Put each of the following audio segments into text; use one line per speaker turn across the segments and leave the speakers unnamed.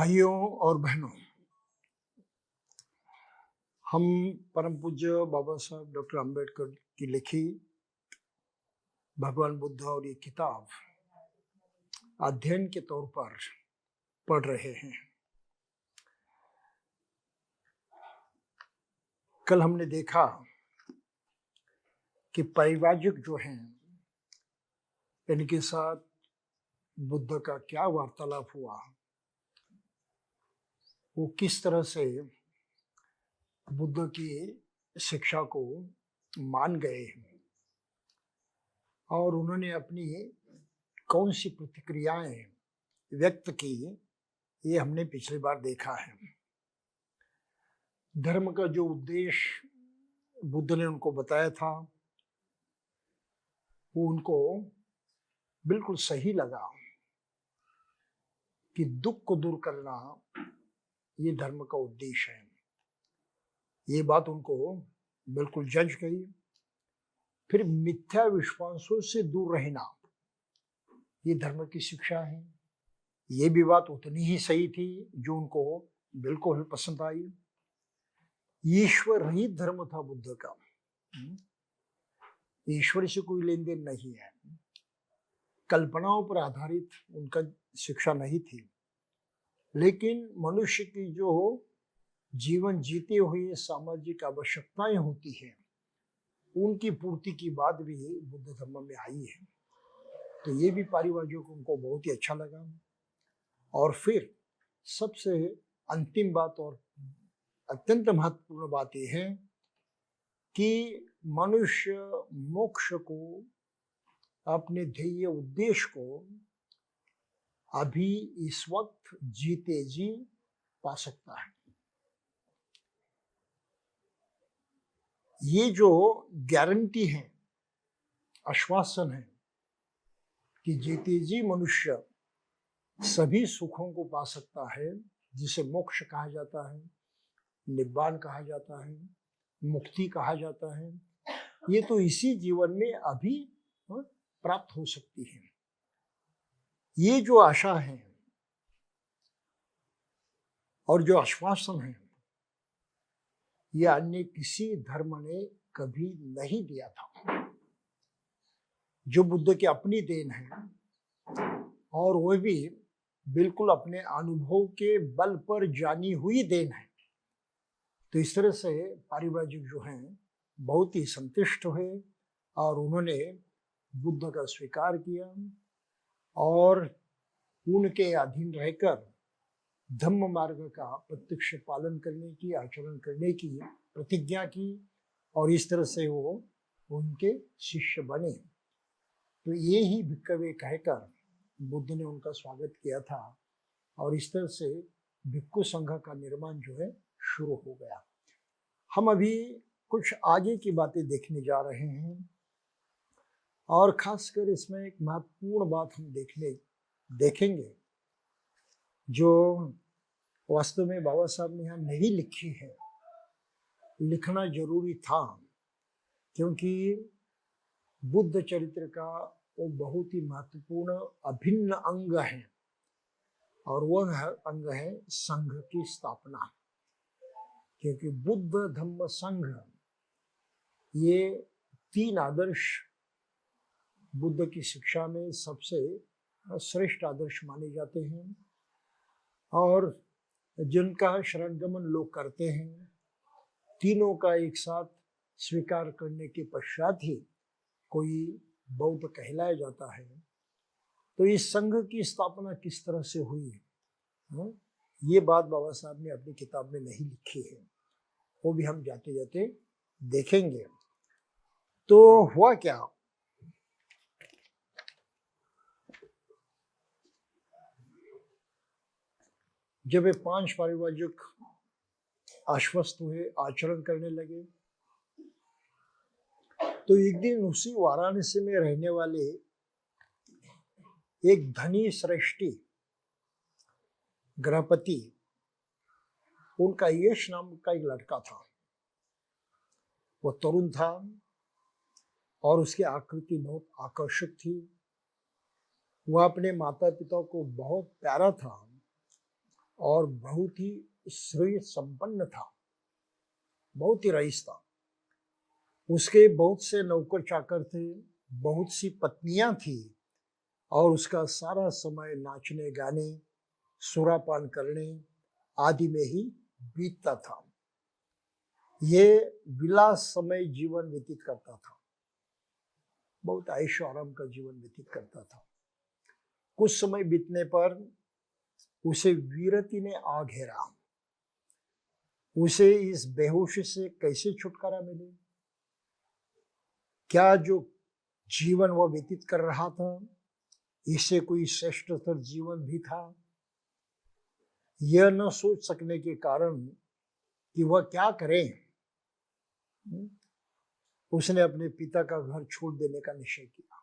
भाइयों और बहनों, हम परम पूज्य बाबा साहब डॉक्टर अंबेडकर की लिखी भगवान बुद्ध और ये किताब अध्ययन के तौर पर पढ़ रहे हैं। कल हमने देखा कि परिव्राजक जो हैं इनके साथ बुद्ध का क्या वार्तालाप हुआ, वो किस तरह से बुद्ध की शिक्षा को मान गए और उन्होंने अपनी कौन सी प्रतिक्रियाएं व्यक्त की, ये हमने पिछली बार देखा है। धर्म का जो उद्देश्य बुद्ध ने उनको बताया था वो उनको बिल्कुल सही लगा कि दुख को दूर करना ये धर्म का उद्देश्य है। ये बात उनको बिल्कुल जज गई। फिर मिथ्या विश्वासों से दूर रहना ये धर्म की शिक्षा है, ये भी बात उतनी ही सही थी जो उनको बिल्कुल पसंद आई। ईश्वर ही धर्म था बुद्ध का, ईश्वर से कोई लेन देन नहीं है, कल्पनाओं पर आधारित उनका शिक्षा नहीं थी। लेकिन मनुष्य की जो जीवन जीते हुए सामाजिक आवश्यकताएं होती हैं उनकी पूर्ति की बात भी बुद्ध धर्म में आई है। तो ये भी पारिवारिकों को उनको बहुत ही अच्छा लगा। और फिर सबसे अंतिम बात और अत्यंत महत्वपूर्ण बात यह है कि मनुष्य मोक्ष को, अपने ध्येय उद्देश्य को अभी इस वक्त जीते जी पा सकता है। ये जो गारंटी है, आश्वासन है कि जीते जी मनुष्य सभी सुखों को पा सकता है, जिसे मोक्ष कहा जाता है, निब्बान कहा जाता है, मुक्ति कहा जाता है, ये तो इसी जीवन में अभी प्राप्त हो सकती है। ये जो आशा है और जो आश्वासन है, ये अन्य किसी धर्म ने कभी नहीं दिया था। जो बुद्ध की अपनी देन है और वो भी बिल्कुल अपने अनुभव के बल पर जानी हुई देन है। तो इस तरह से पारिवारिक जो हैं बहुत ही संतुष्ट हुए और उन्होंने बुद्ध का स्वीकार किया और उनके अधीन रहकर धम्म मार्ग का प्रत्यक्ष पालन करने की, आचरण करने की प्रतिज्ञा की और इस तरह से वो उनके शिष्य बने। तो ये ही भिक्खवे कहकर बुद्ध ने उनका स्वागत किया था और इस तरह से भिक्खु संघ का निर्माण जो है शुरू हो गया। हम अभी कुछ आगे की बातें देखने जा रहे हैं और खासकर इसमें एक महत्वपूर्ण बात हम देखेंगे जो वास्तव में बाबा साहब ने यहाँ नहीं लिखी है। लिखना जरूरी था क्योंकि बुद्ध चरित्र का वो बहुत ही महत्वपूर्ण अभिन्न अंग है और वह अंग है संघ की स्थापना। क्योंकि बुद्ध धम्म संघ ये तीन आदर्श बुद्ध की शिक्षा में सबसे श्रेष्ठ आदर्श माने जाते हैं और जिनका शरणगमन लोग करते हैं, तीनों का एक साथ स्वीकार करने के पश्चात ही कोई बौद्ध कहलाया जाता है। तो इस संघ की स्थापना किस तरह से हुई, ये बात बाबा साहब ने अपनी किताब में नहीं लिखी है, वो भी हम जाते जाते देखेंगे। तो हुआ क्या, जब ये पांच पारिवारिक आश्वस्त हुए, आचरण करने लगे, तो एक दिन उसी वाराणसी में रहने वाले एक धनी श्रेष्ठी गृहपति, उनका यश नाम का एक लड़का था। वो तरुण था और उसकी आकृति बहुत आकर्षक थी। वह अपने माता पिता को बहुत प्यारा था और बहुत ही श्रेय संपन्न था, बहुत ही रईस था। उसके बहुत से नौकर चाकर थे, बहुत सी पत्नियां थी, और उसका सारा समय नाचने गाने, सुरापान करने आदि में ही बीतता था। ये विलास समय जीवन व्यतीत करता था, बहुत ऐशो आराम का जीवन व्यतीत करता था। कुछ समय बीतने पर उसे विरति ने आ घेरा। उसे इस बेहोशी से कैसे छुटकारा मिले? क्या जो जीवन वह व्यतीत कर रहा था, इससे कोई श्रेष्ठतर जीवन भी था? यह न सोच सकने के कारण कि वह क्या करे, उसने अपने पिता का घर छोड़ देने का निश्चय किया।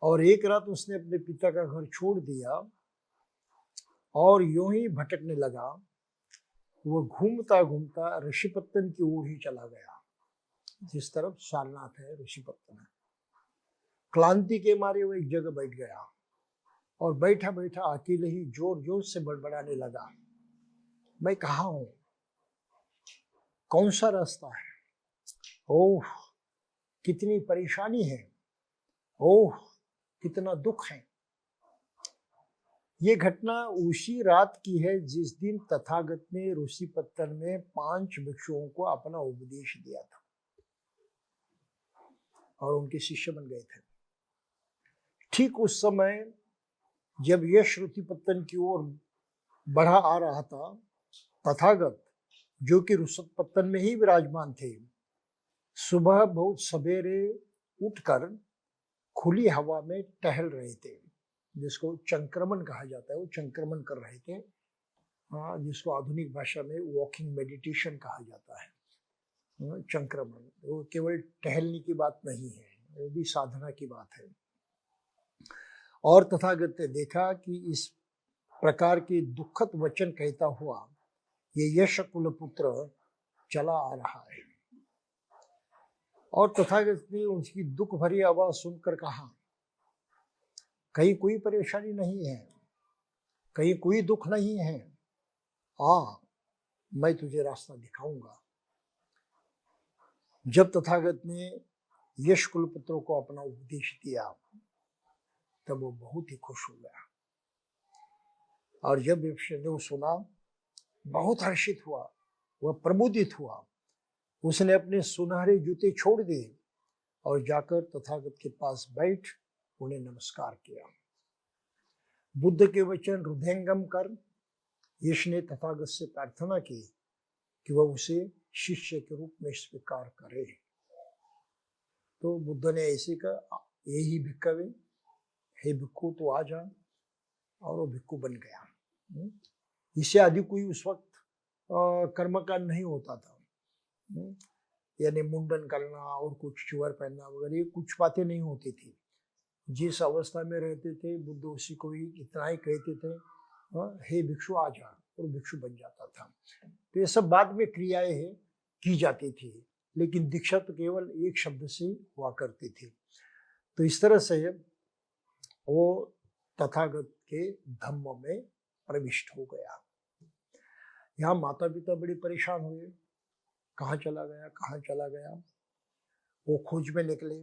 और एक रात उसने अपने पिता का घर छोड़ दिया और यूं ही भटकने लगा। वो घूमता घूमता ऋषिपत्तन की ओर ही चला गया, जिस तरफ सारनाथ है, ऋषिपत्तन है। क्लांति के मारे वो एक जगह बैठ गया और बैठा बैठा अकेले ही जोर जोर से बड़बड़ाने लगा, मैं कहाँ हूं, कौन सा रास्ता है, ओह कितनी परेशानी है, ओह कितना दुख है। ये घटना उसी रात की है जिस दिन तथागत ने ऋषिपत्तन में 5 भिक्षुओं को अपना उपदेश दिया था और उनके शिष्य बन गए थे। ठीक उस समय जब यश ऋषिपत्तन की ओर बढ़ा आ रहा था, तथागत जो कि ऋषिपत्तन में ही विराजमान थे, सुबह बहुत सवेरे उठकर खुली हवा में टहल रहे थे, जिसको चंक्रमण कहा जाता है। वो चंक्रमण कर रहे थे, जिसको आधुनिक भाषा में वॉकिंग मेडिटेशन कहा जाता है। चंक्रमण वो केवल टहलने की बात नहीं है, वो भी साधना की बात है। और तथागत ने देखा कि इस प्रकार के दुखद वचन कहता हुआ ये यश कुलपुत्र चला आ रहा है। और तथागत ने उसकी दुख भरी आवाज सुनकर कहा, कहीं कोई परेशानी नहीं है, कहीं कोई दुख नहीं है, मैं तुझे रास्ता दिखाऊंगा। जब तथागत ने यश कुलपुत्र को अपना उपदेश दिया, तब वो बहुत ही खुश हो गया। और जब ने सुना, बहुत हर्षित हुआ, वह प्रमुदित हुआ। उसने अपने सुनहरे जूते छोड़ दिए और जाकर तथागत के पास बैठ उन्हें नमस्कार किया। बुद्ध के वचन हृदयंगम कर यश ने तथागत से प्रार्थना की कि वह उसे शिष्य के रूप में स्वीकार करे। तो बुद्ध ने ऐसे कहा, यही भिक्खवे, हे भिक्खु तो आ जा, और वो भिक्खु बन गया। इससे आदि कोई उस वक्त कर्मकांड नहीं होता था, यानी मुंडन करना और कुछ चुवर पहनना वगैरह, ये कुछ बातें नहीं होती थी। जिस अवस्था में रहते थे बुद्ध उसी को ही इतना ही कहते थे, हे भिक्षु आ जा, और भिक्षु बन जाता था। तो ये सब बाद में क्रियाएं है की जाती थी, लेकिन दीक्षा तो केवल एक शब्द से हुआ करती थी। तो इस तरह से वो तथागत के धम्म में प्रविष्ट हो गया। यहाँ माता पिता बड़ी परेशान हुए, कहाँ चला गया, कहाँ चला गया। वो खोज में निकले।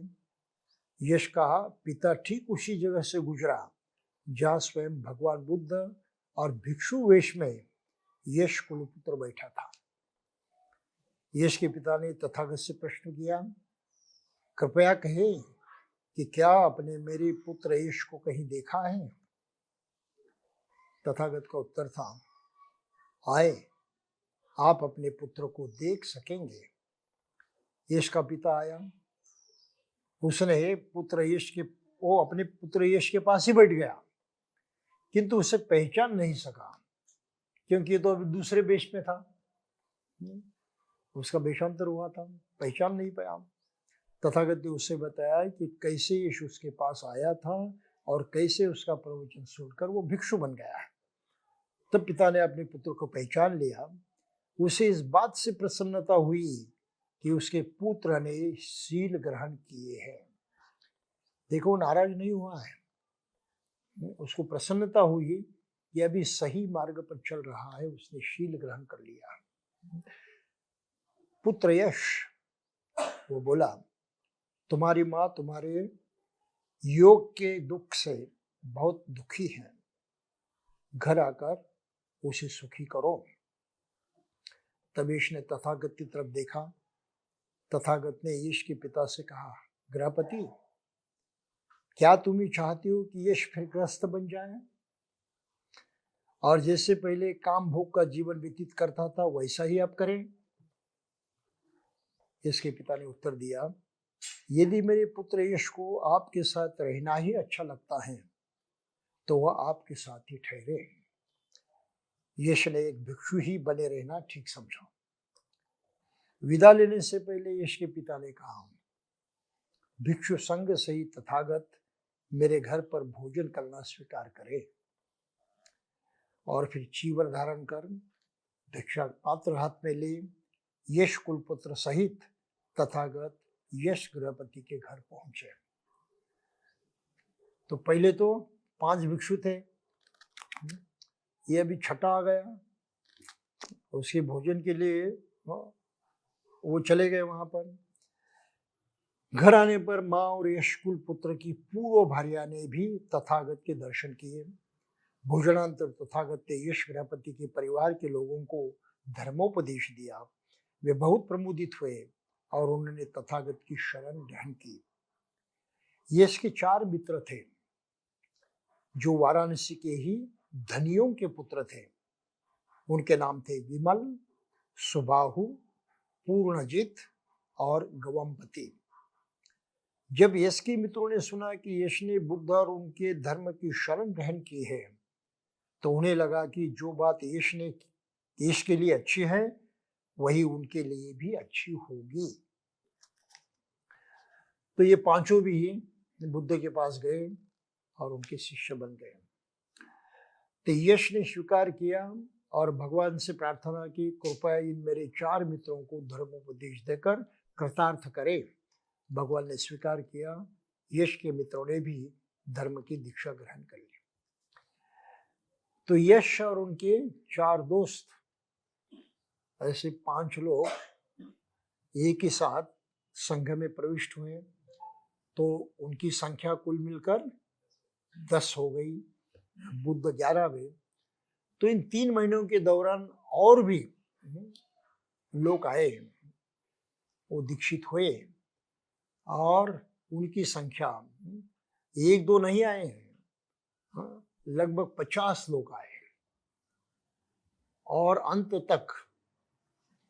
यश कहा, पिता ठीक उसी जगह से गुजरा जहाँ स्वयं भगवान बुद्ध और भिक्षु वेश में यश कुलपुत्र बैठा था। यश के पिता ने तथागत से प्रश्न किया, कृपया कहे कि क्या आपने मेरे पुत्र यश को कहीं देखा है? तथागत का उत्तर था, आए, आप अपने पुत्र को देख सकेंगे। यश का पिता आया, उसने पुत्र यश के वो अपने पुत्र यश के पास ही बैठ गया, किंतु उसे पहचान नहीं सका, क्योंकि ये तो अभी दूसरे वेश में था, उसका वेशांतर हुआ था, पहचान नहीं पाया। तथागत ने उसे बताया कि कैसे यीशु उसके पास आया था और कैसे उसका प्रवचन सुनकर वो भिक्षु बन गया है। तब पिता ने अपने पुत्र को पहचान लिया। उसे इस बात से प्रसन्नता हुई कि उसके पुत्र ने शील ग्रहण किए हैं। देखो, नाराज नहीं हुआ है, उसको प्रसन्नता हुई कि अभी सही मार्ग पर चल रहा है, उसने शील ग्रहण कर लिया। पुत्र यश वो बोला, तुम्हारी माँ तुम्हारे योग के दुख से बहुत दुखी है, घर आकर उसे सुखी करो। तब यश ने तथागत की तरफ देखा। तथागत ने यश के पिता से कहा, गृहपति, क्या तुम ही चाहती हो कि यश फिर ग्रस्त बन जाए और जैसे पहले काम भोग का जीवन व्यतीत करता था वैसा ही आप करें? इसके पिता ने उत्तर दिया, यदि मेरे पुत्र यश को आपके साथ रहना ही अच्छा लगता है तो वह आपके साथ ही ठहरे। यश ने एक भिक्षु ही बने रहना ठीक समझा। विदा लेने से पहले यश के पिता ने कहा, भिक्षु संग सही तथागत मेरे घर पर भोजन करना स्वीकार करे। और फिर चीवर धारण कर भिक्षा पात्र हाथ में ले यश कुलपुत्र सहित तथागत यश गृहपति के घर पहुंचे। तो पहले तो 5 भिक्षु थे, ये अभी छठा आ गया। उसके भोजन के लिए वो चले गए वहां पर। घर आने पर माँ और यश कुलपुत्र की पूर्व भार्या ने भी तथागत के दर्शन किए। भोजनांतर तथागत ने यश गृहपति के परिवार के लोगों को धर्मोपदेश दिया। वे बहुत प्रमुदित हुए और उन्होंने तथागत की शरण ग्रहण की। यश के 4 मित्र थे जो वाराणसी के ही धनियों के पुत्र थे। उनके नाम थे विमल, सुबाहु, पूर्णजित और गवमपति। जब यश के मित्रों ने सुना कि यश ने बुद्ध और उनके धर्म की शरण ग्रहण की है तो उन्हें लगा कि जो बात यश के लिए अच्छी है वही उनके लिए भी अच्छी होगी। तो ये 5 भी बुद्ध के पास गए और उनके शिष्य बन गए। तो यश ने स्वीकार किया और भगवान से प्रार्थना की, कृपया इन मेरे 4 मित्रों को धर्मोपदेश देकर कृतार्थ करे। भगवान ने स्वीकार किया। यश के मित्रों ने भी धर्म की दीक्षा ग्रहण कर ली। तो यश और उनके 4 दोस्त, ऐसे 5 लोग एक ही साथ संघ में प्रविष्ट हुए। तो उनकी संख्या कुल मिलकर 10 हो गई, बुद्ध 11वें। तो इन 3 महीनों के दौरान और भी लोग आए, वो दीक्षित हुए और उनकी संख्या 1-2 नहीं आए हैं, लगभग 50 लोग आए और अंत तक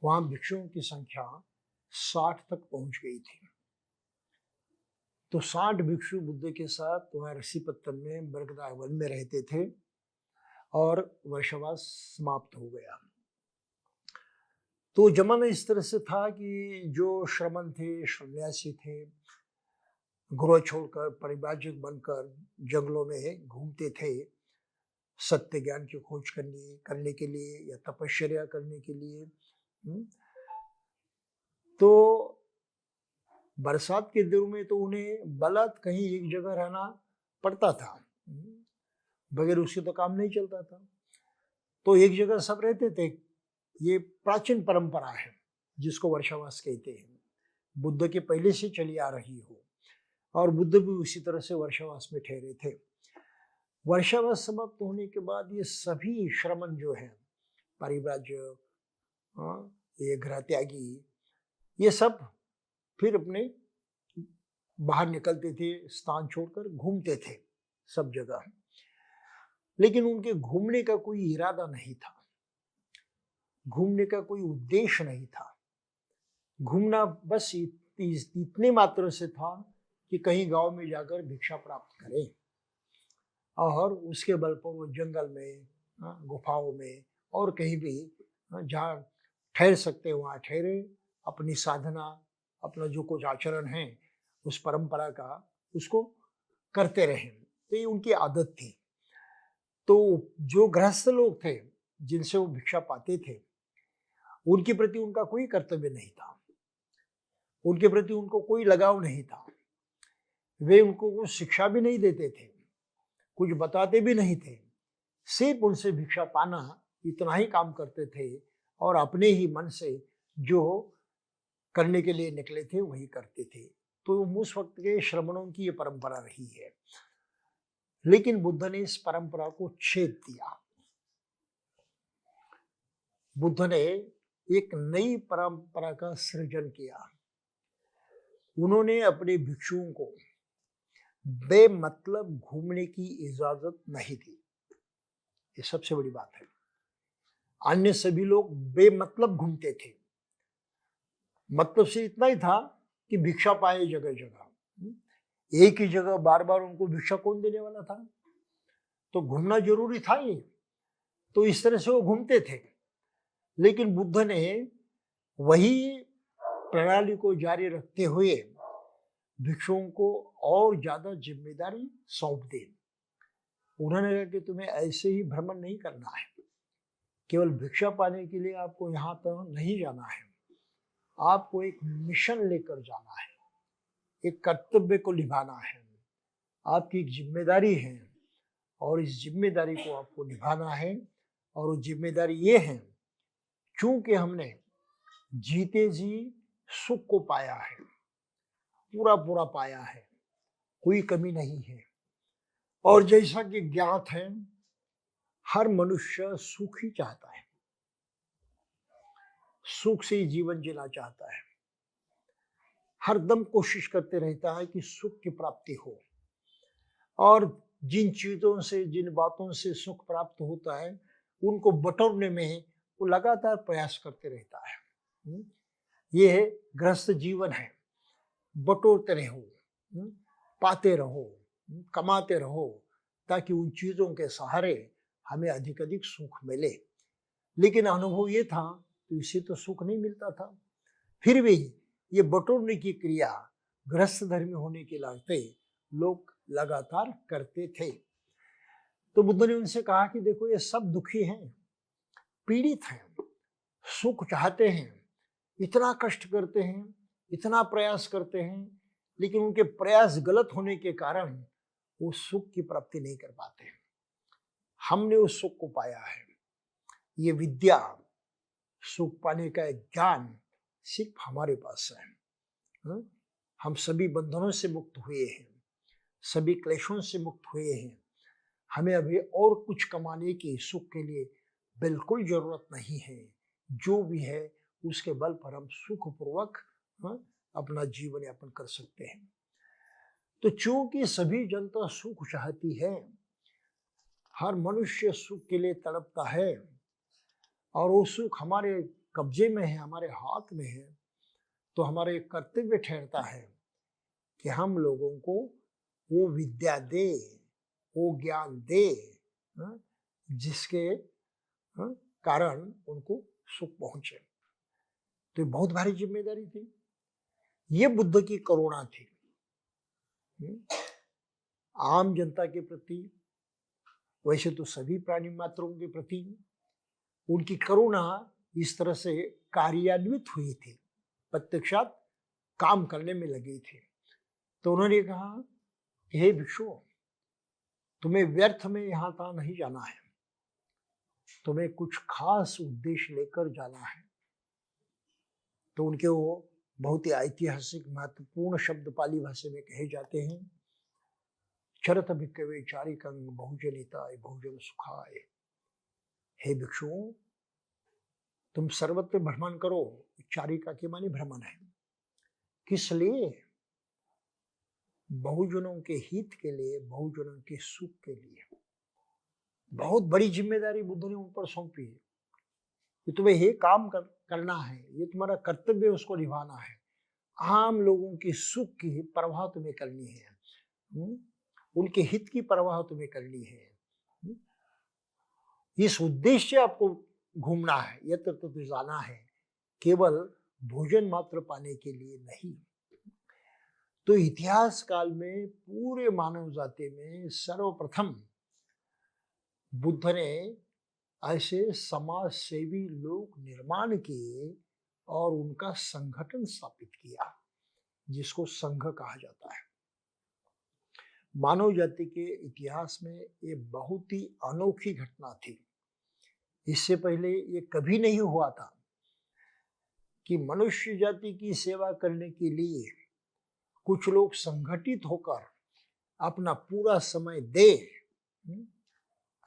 वहां भिक्षुओं की संख्या 60 तक पहुंच गई थी। तो 60 भिक्षु बुद्ध के साथ वहां ऋषिपत्तन में मृगदा वन में रहते थे और वर्षवास समाप्त हो गया। तो जमाना इस तरह से था कि जो श्रमण थे, सन्यासी थे, गृह छोड़कर परिव्राजक बनकर जंगलों में घूमते थे सत्य ज्ञान की खोज करने के लिए या तपश्चर्या करने के लिए। तो बरसात के दिनों में तो उन्हें बलत कहीं एक जगह रहना पड़ता था, बगैर उसके तो काम नहीं चलता था। तो एक जगह सब रहते थे। ये प्राचीन परंपरा है जिसको वर्षावास कहते हैं, बुद्ध के पहले से चली आ रही हो, और बुद्ध भी उसी तरह से वर्षावास में ठहरे थे। वर्षावास समाप्त होने के बाद ये सभी श्रमण जो है, परिव्राजक, ये गृह त्यागी, ये सब फिर अपने बाहर निकलते थे, स्थान छोड़कर घूमते थे सब जगह। लेकिन उनके घूमने का कोई इरादा नहीं था, घूमने का कोई उद्देश्य नहीं था। घूमना बस इतने मात्र से था कि कहीं गांव में जाकर भिक्षा प्राप्त करें और उसके बल पर वो जंगल में, गुफाओं में और कहीं भी जहाँ ठहर सकते वहाँ ठहरे, अपनी साधना, अपना जो कुछ आचरण है उस परंपरा का उसको करते रहे। तो ये उनकी आदत थी। तो जो गृहस्थ लोग थे जिनसे वो भिक्षा पाते थे, उनके प्रति उनका कोई कर्तव्य नहीं था, उनके प्रति उनको कोई लगाव नहीं था। वे उनको कुछ शिक्षा भी नहीं देते थे, कुछ बताते भी नहीं थे, सिर्फ उनसे भिक्षा पाना इतना ही काम करते थे और अपने ही मन से जो करने के लिए निकले थे वही करते थे। तो उस वक्त के श्रमणों की ये परंपरा रही है। लेकिन बुद्ध ने इस परंपरा को छेद दिया। बुद्ध ने एक नई परंपरा का सृजन किया। उन्होंने अपने भिक्षुओं को बेमतलब घूमने की इजाजत नहीं दी। ये सबसे बड़ी बात है। अन्य सभी लोग बेमतलब घूमते थे। मतलब से इतना ही था कि भिक्षा पाए जगह जगह। एक ही जगह बार बार उनको भिक्षा कौन देने वाला था? तो घूमना जरूरी था ही। तो इस तरह से वो घूमते थे। लेकिन बुद्ध ने वही प्रणाली को जारी रखते हुए भिक्षुओं को और ज्यादा जिम्मेदारी सौंप दी। उन्होंने कहा कि तुम्हें ऐसे ही भ्रमण नहीं करना है। केवल भिक्षा पाने के लिए आपको यहाँ तक नहीं जाना है। आपको एक मिशन लेकर जाना है, एक कर्तव्य को निभाना है, आपकी एक जिम्मेदारी है और इस जिम्मेदारी को आपको निभाना है। और वो जिम्मेदारी ये है, चूंकि हमने जीते जी सुख को पाया है, पूरा पूरा पाया है, कोई कमी नहीं है। और जैसा कि ज्ञात है, हर मनुष्य सुख ही चाहता है, सुख से ही जीवन जीना चाहता है, हर दम कोशिश करते रहता है कि सुख की प्राप्ति हो। और जिन चीजों से, जिन बातों से सुख प्राप्त होता है, उनको बटोरने में वो लगातार प्रयास करते रहता है। ये है गृहस्थ जीवन है। बटोरते रहो, पाते रहो, कमाते रहो, ताकि उन चीजों के सहारे हमें अधिक अधिक सुख मिले। लेकिन अनुभव ये था तो इससे तो सुख नहीं मिलता था। फिर भी ये बटोरने की क्रिया गृहस्थ धर्मी होने के नाते लोग लगातार करते थे। तो बुद्ध ने उनसे कहा कि देखो, ये सब दुखी हैं, पीड़ित हैं, सुख चाहते हैं, इतना कष्ट करते हैं, इतना प्रयास करते हैं, लेकिन उनके प्रयास गलत होने के कारण वो सुख की प्राप्ति नहीं कर पाते हैं। हमने उस सुख को पाया है। ये विद्या, सुख पाने का एक ज्ञान सिर्फ हमारे पास है। हम सभी बंधनों से मुक्त हुए हैं, सभी क्लेशों से मुक्त हुए हैं। हमें अभी और कुछ कमाने की, सुख के लिए बिल्कुल जरूरत नहीं है। जो भी है उसके बल पर हम सुखपूर्वक अपना जीवन यापन कर सकते हैं। तो चूंकि सभी जनता सुख चाहती है, हर मनुष्य सुख के लिए तड़पता है और वो सुख हमारे कब्जे में है, हमारे हाथ में है, तो हमारा एक कर्तव्य ठहरता है कि हम लोगों को वो विद्या दे, वो ज्ञान दे, जिसके कारण उनको सुख पहुंचे। तो बहुत भारी जिम्मेदारी थी। ये बुद्ध की करुणा थी आम जनता के प्रति, वैसे तो सभी प्राणी मात्रों के प्रति। उनकी करुणा इस तरह से कार्यान्वित हुई थी, प्रत्यक्षात काम करने में लगी थी। तो उन्होंने कहा, हे भिक्षु, तुम्हें व्यर्थ में यहाँ तहाँ नहीं जाना है, तुम्हें कुछ खास उद्देश्य लेकर जाना है। तो उनके वो बहुत ही ऐतिहासिक महत्वपूर्ण शब्द पाली भाषा में कहे जाते हैं, चरत भिक्खवे चारिकं बहुजनिताय बहुजन सुखाय। हे भिक्षुओं, तुम सर्वत्र भ्रमण करो। चारिका के माने भ्रमण है। किस लिए? बहुजनों के हित के लिए, बहुजनों के सुख के लिए। बहुत बड़ी जिम्मेदारी बुद्ध ने उन पर सौंपी है कि तुम्हें ये काम करना है, ये तुम्हारा कर्तव्य, उसको निभाना है। आम लोगों के सुख की परवाह तुम्हें करनी है, उनके हित की परवाह तुम्हें करनी है। इस उद्देश्य से आपको घूमना है, यत्र तत्र जाना है, केवल भोजन मात्र पाने के लिए नहीं। तो इतिहास काल में पूरे मानव जाति में सर्वप्रथम बुद्ध ने ऐसे समाज सेवी लोक निर्माण किए और उनका संगठन स्थापित किया, जिसको संघ कहा जाता है। मानव जाति के इतिहास में ये बहुत ही अनोखी घटना थी। इससे पहले ये कभी नहीं हुआ था कि मनुष्य जाति की सेवा करने के लिए कुछ लोग संगठित होकर अपना पूरा समय दे।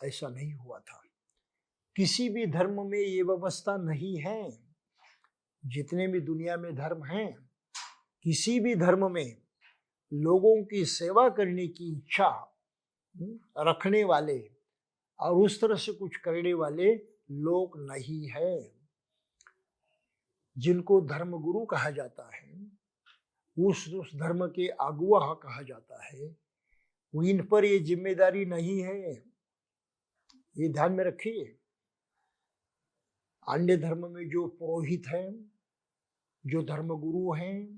ऐसा नहीं हुआ था। किसी भी धर्म में ये व्यवस्था नहीं है। जितने भी दुनिया में धर्म हैं, किसी भी धर्म में लोगों की सेवा करने की इच्छा रखने वाले और उस तरह से कुछ करने वाले लोग नहीं है। जिनको धर्म गुरु कहा जाता है, उस धर्म के अगुवा कहा जाता है, वो इन पर ये जिम्मेदारी नहीं है। ये ध्यान में रखिए। अन्य धर्म में जो पुरोहित हैं, जो धर्म गुरु हैं,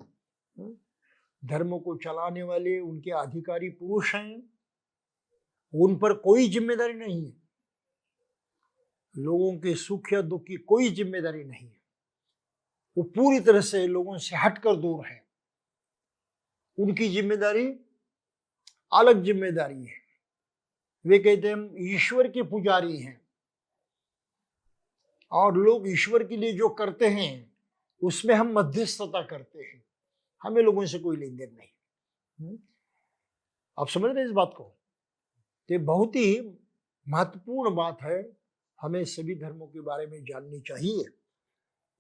धर्म को चलाने वाले उनके अधिकारी पुरुष हैं, उन पर कोई जिम्मेदारी नहीं है। लोगों के सुख या दुख की कोई जिम्मेदारी नहीं है। वो पूरी तरह से लोगों से हटकर दूर है। उनकी जिम्मेदारी अलग जिम्मेदारी है। वे कहते हैं हम ईश्वर के पुजारी हैं और लोग ईश्वर के लिए जो करते हैं उसमें हम मध्यस्थता करते हैं। हमें लोगों से कोई लेन देन नहीं। आप समझ रहे हैं इस बात को? तो बहुत ही महत्वपूर्ण बात है। हमें सभी धर्मों के बारे में जाननी चाहिए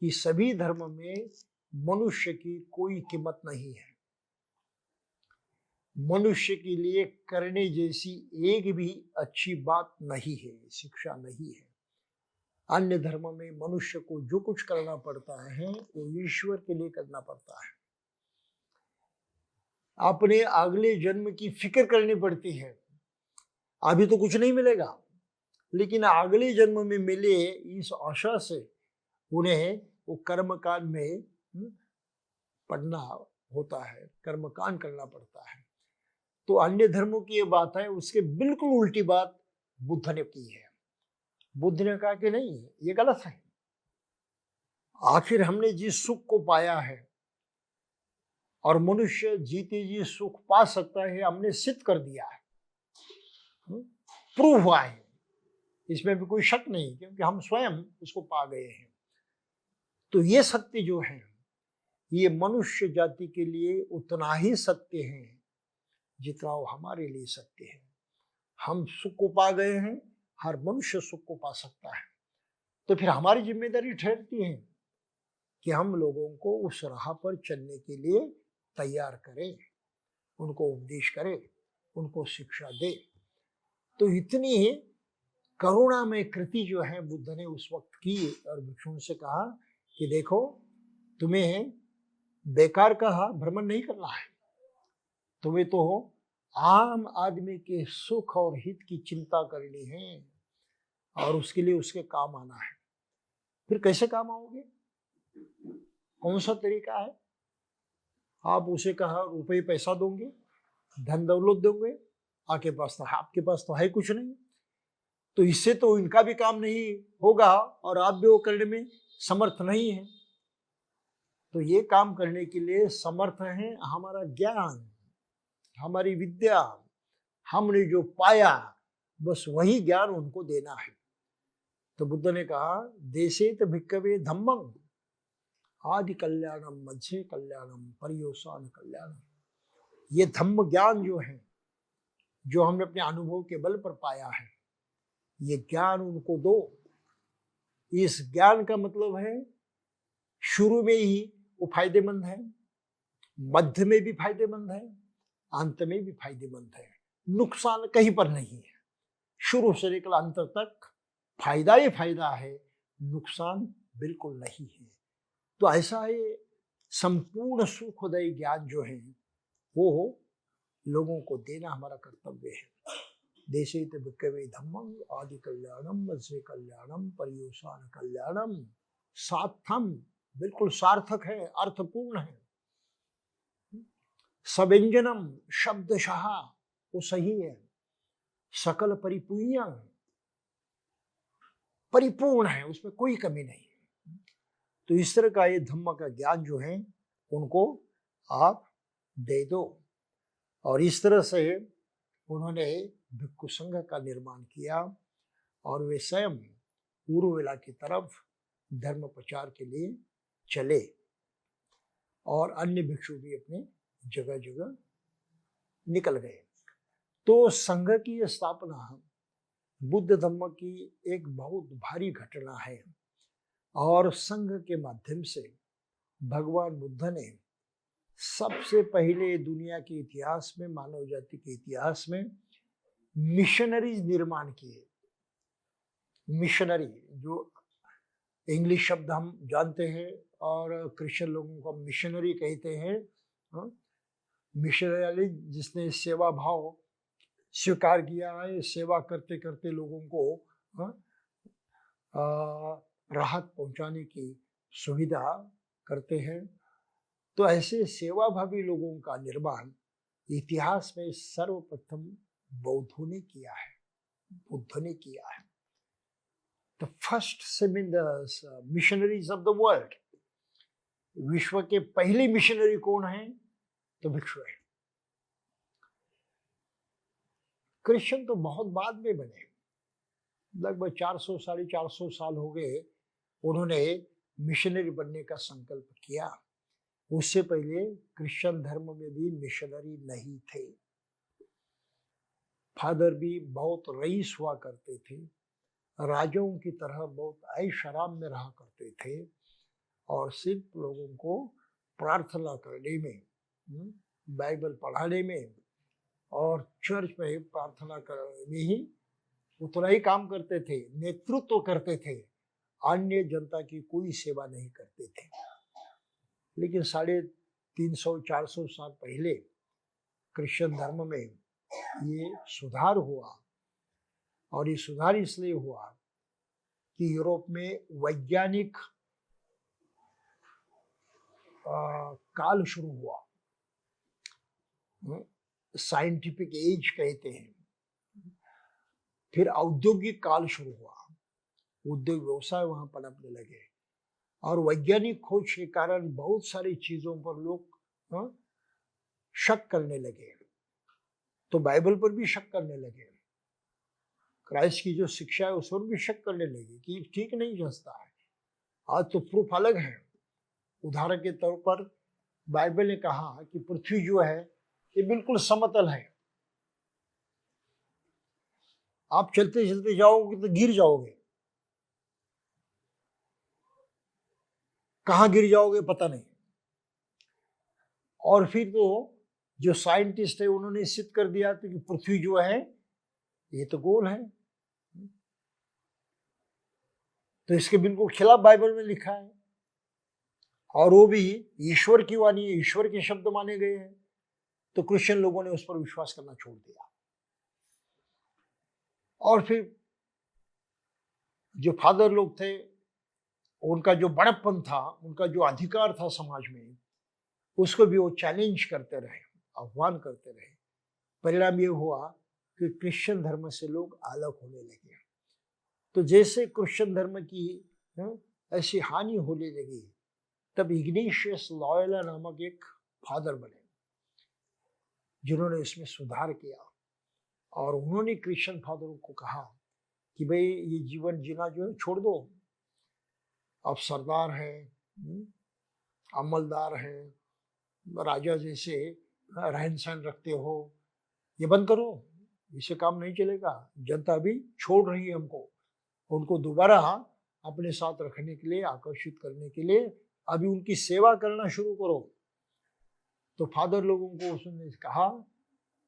कि सभी धर्म में मनुष्य की कोई कीमत नहीं है। मनुष्य के लिए करने जैसी एक भी अच्छी बात नहीं है, शिक्षा नहीं है। अन्य धर्म में मनुष्य को जो कुछ करना पड़ता है वो ईश्वर के लिए करना पड़ता है। अपने अगले जन्म की फिक्र करनी पड़ती है। अभी तो कुछ नहीं मिलेगा, लेकिन अगले जन्म में मिले इस आशा से उन्हें वो कर्मकांड में पढ़ना होता है, कर्मकांड करना पड़ता है। तो अन्य धर्मों की ये बात है, उसके बिल्कुल उल्टी बात बुद्ध ने की है। बुद्ध ने कहा कि नहीं, ये गलत है। आखिर हमने जिस सुख को पाया है और मनुष्य जीते जी सुख पा सकता है, हमने सिद्ध कर दिया है, प्रूव हुआ है। इसमें भी कोई शक नहीं, क्योंकि हम स्वयं उसको पा गए हैं। तो ये सत्य जो है, ये मनुष्य जाति के लिए उतना ही सत्य है जितना वो हमारे लिए सत्य है। हम सुख को पा गए हैं, हर मनुष्य सुख को पा सकता है। तो फिर हमारी जिम्मेदारी ठहरती है कि हम लोगों को उस राह पर चलने के लिए तैयार करें, उनको उपदेश करें, उनको शिक्षा दें। तो इतनी करुणामय कृति जो है बुद्ध ने उस वक्त की और भिक्षुओं से कहा कि देखो, तुम्हें बेकार का भ्रमण नहीं करना है। तुम्हें तो आम आदमी के सुख और हित की चिंता करनी है और उसके लिए उसके काम आना है। फिर कैसे काम आओगे? कौन सा तरीका है? आप उसे कहा रुपये पैसा दोगे, धन दौलत दोगे, आपके पास तो है कुछ नहीं। तो इससे तो इनका भी काम नहीं होगा और आप भी वो करने में समर्थ नहीं है। तो ये काम करने के लिए समर्थ है हमारा ज्ञान, हमारी विद्या, हमने जो पाया, बस वही ज्ञान उनको देना है। तो बुद्ध ने कहा देशेत भिक्खवे धम्मं आदि कल्याणम मध्य कल्याणम पर्यवसान कल्याणम। ये धम्म ज्ञान जो है, जो हमने अपने अनुभव के बल पर पाया है, ये ज्ञान उनको दो। इस ज्ञान का मतलब है शुरू में ही वो फायदेमंद है, मध्य में भी फायदेमंद है, अंत में भी फायदेमंद है। नुकसान कहीं पर नहीं है। शुरू से लेकर अंत तक फायदा ही फायदा है, नुकसान बिल्कुल नहीं है। तो ऐसा है, संपूर्ण सुखदायी ज्ञान जो है वो लोगों को देना हमारा कर्तव्य है। देशेत भिक्खवे धम्मं आदि कल्याणम मध्य कल्याणम पर्यवसान कल्याणम। सार्थम, बिल्कुल सार्थक है, अर्थपूर्ण है। सव्यंजनम, शब्दशः वो सही है। सकल परिपूर्ण, परिपूर्ण है, उसमें कोई कमी नहीं। तो इस तरह का ये धम्म का ज्ञान जो है उनको आप दे दो। और इस तरह से उन्होंने भिक्षु संघ का निर्माण किया और वे स्वयं पूर्ववेला की तरफ धर्म प्रचार के लिए चले और अन्य भिक्षु भी अपने जगह जगह निकल गए। तो संघ की स्थापना बुद्ध धर्म की एक बहुत भारी घटना है और संघ के माध्यम से भगवान बुद्ध ने सबसे पहले दुनिया के इतिहास में, मानव जाति के इतिहास में मिशनरीज निर्माण किए। मिशनरी जो इंग्लिश शब्द हम जानते हैं और क्रिश्चियन लोगों को मिशनरी कहते हैं। मिशनरी जिसने सेवा भाव स्वीकार किया है, सेवा करते करते लोगों को राहत पहुंचाने की सुविधा करते हैं। तो ऐसे सेवाभावी लोगों का निर्माण इतिहास में सर्वप्रथम बौद्धों ने किया है, बुद्ध ने किया है। The first missionaries of the world, विश्व के पहले मिशनरी कौन है? तो भिक्षु है। क्रिश्चियन तो बहुत बाद में बने, लगभग 400 450 साल हो गए उन्होंने मिशनरी बनने का संकल्प किया। उससे पहले क्रिश्चियन धर्म में भी मिशनरी नहीं थे। फादर भी बहुत रईस हुआ करते थे, राजाओं की तरह बहुत ऐश आराम में रहा करते थे और सिर्फ लोगों को प्रार्थना करने में, बाइबल पढ़ाने में और चर्च में प्रार्थना करने में ही उतना ही काम करते थे, नेतृत्व करते थे, अन्य जनता की कोई सेवा नहीं करते थे। लेकिन 350 400 साल पहले क्रिश्चियन धर्म में ये सुधार हुआ और ये सुधार इसलिए हुआ कि यूरोप में वैज्ञानिक काल शुरू हुआ, साइंटिफिक एज कहते हैं। फिर औद्योगिक काल शुरू हुआ, उद्योग व्यवसाय वहां पनपने लगे और वैज्ञानिक खोज के कारण बहुत सारी चीजों पर लोग शक करने लगे। तो बाइबल पर भी शक करने लगे, क्राइस्ट की जो शिक्षा है उस पर भी शक करने लगे कि ठीक नहीं जचता है। आज तो प्रूफ अलग है। उदाहरण के तौर पर बाइबल ने कहा कि पृथ्वी जो है ये बिल्कुल समतल है, आप चलते चलते जाओगे तो गिर जाओगे, कहां गिर जाओगे पता नहीं। और फिर तो जो साइंटिस्ट है उन्होंने सिद्ध कर दिया कि पृथ्वी जो है ये तो गोल है। तो इसके बिल्कुल खिलाफ बाइबल में लिखा है और वो भी ईश्वर की वाणी है, ईश्वर के शब्द माने गए हैं। तो क्रिश्चियन लोगों ने उस पर विश्वास करना छोड़ दिया और फिर जो फादर लोग थे उनका जो बड़प्पन था, उनका जो अधिकार था समाज में, उसको भी वो चैलेंज करते रहे, आह्वान करते रहे। परिणाम ये हुआ कि क्रिश्चियन धर्म से लोग अलग होने लगे। तो जैसे क्रिश्चियन धर्म की ऐसी हानि होने लगी, तब इग्नेशियस लॉयोला नामक एक फादर बने जिन्होंने इसमें सुधार किया और उन्होंने क्रिश्चियन फादरों को कहा कि भाई ये जीवन जीना जो है छोड़ दो, आप सरदार हैं, अमलदार हैं, राजा जैसे रहन सहन रखते हो, ये बंद करो, इससे काम नहीं चलेगा। जनता भी छोड़ रही है हमको, उनको दोबारा अपने साथ रखने के लिए, आकर्षित करने के लिए अभी उनकी सेवा करना शुरू करो। तो फादर लोगों को उसने कहा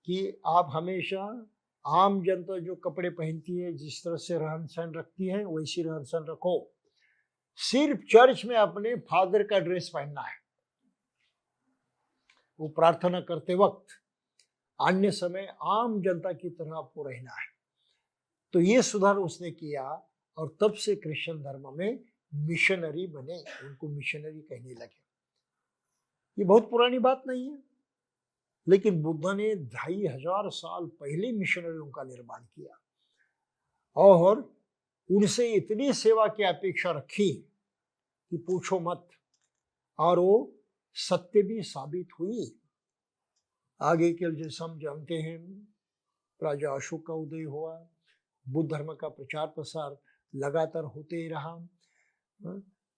कि आप हमेशा आम जनता जो कपड़े पहनती है, जिस तरह से रहन सहन रखती है, वैसी रहन सहन रखो। सिर्फ चर्च में अपने फादर का ड्रेस पहनना है, वो प्रार्थना करते वक्त, अन्य समय आम जनता की तरह आपको रहना है। तो ये सुधार उसने किया और तब से क्रिश्चियन धर्म में मिशनरी बने, उनको मिशनरी कहने लगे। ये बहुत पुरानी बात नहीं है, लेकिन बुद्ध ने 2500 साल पहले मिशनरियों का निर्माण किया और उनसे इतनी सेवा की अपेक्षा रखी कि पूछो मत, और वो सत्य भी साबित हुई। आगे के जैसे हम जानते हैं राजा अशोक का उदय हुआ, बुद्ध धर्म का प्रचार प्रसार लगातार होते ही रहा।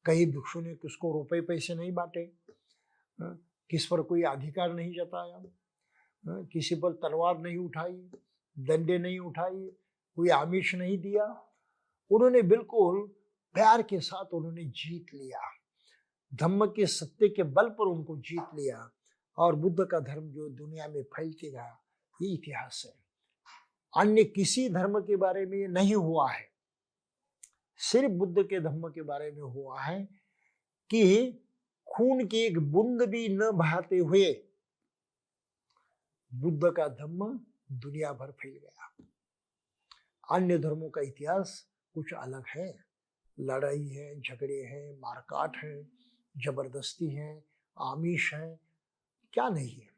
कई भिक्षु ने किसको रुपए पैसे नहीं बांटे, किस पर कोई अधिकार नहीं जताया, किसी पर तलवार नहीं उठाई, डंडे नहीं उठाई, कोई आमिष नहीं दिया। उन्होंने बिल्कुल प्यार के साथ उन्होंने जीत लिया, धम्म के सत्य के बल पर उनको जीत लिया, और बुद्ध का धर्म जो दुनिया में फैलते गया, ये इतिहास है। अन्य किसी धर्म के बारे में ये नहीं हुआ है, सिर्फ बुद्ध के धर्म के बारे में हुआ है कि खून की एक बूंद भी न बहाते हुए बुद्ध का धर्म दुनिया भर फैल गया। अन्य धर्मों का इतिहास कुछ अलग है, लड़ाई है, झगड़े हैं, मारकाट है, जबरदस्ती है, आमिष है, क्या नहीं है।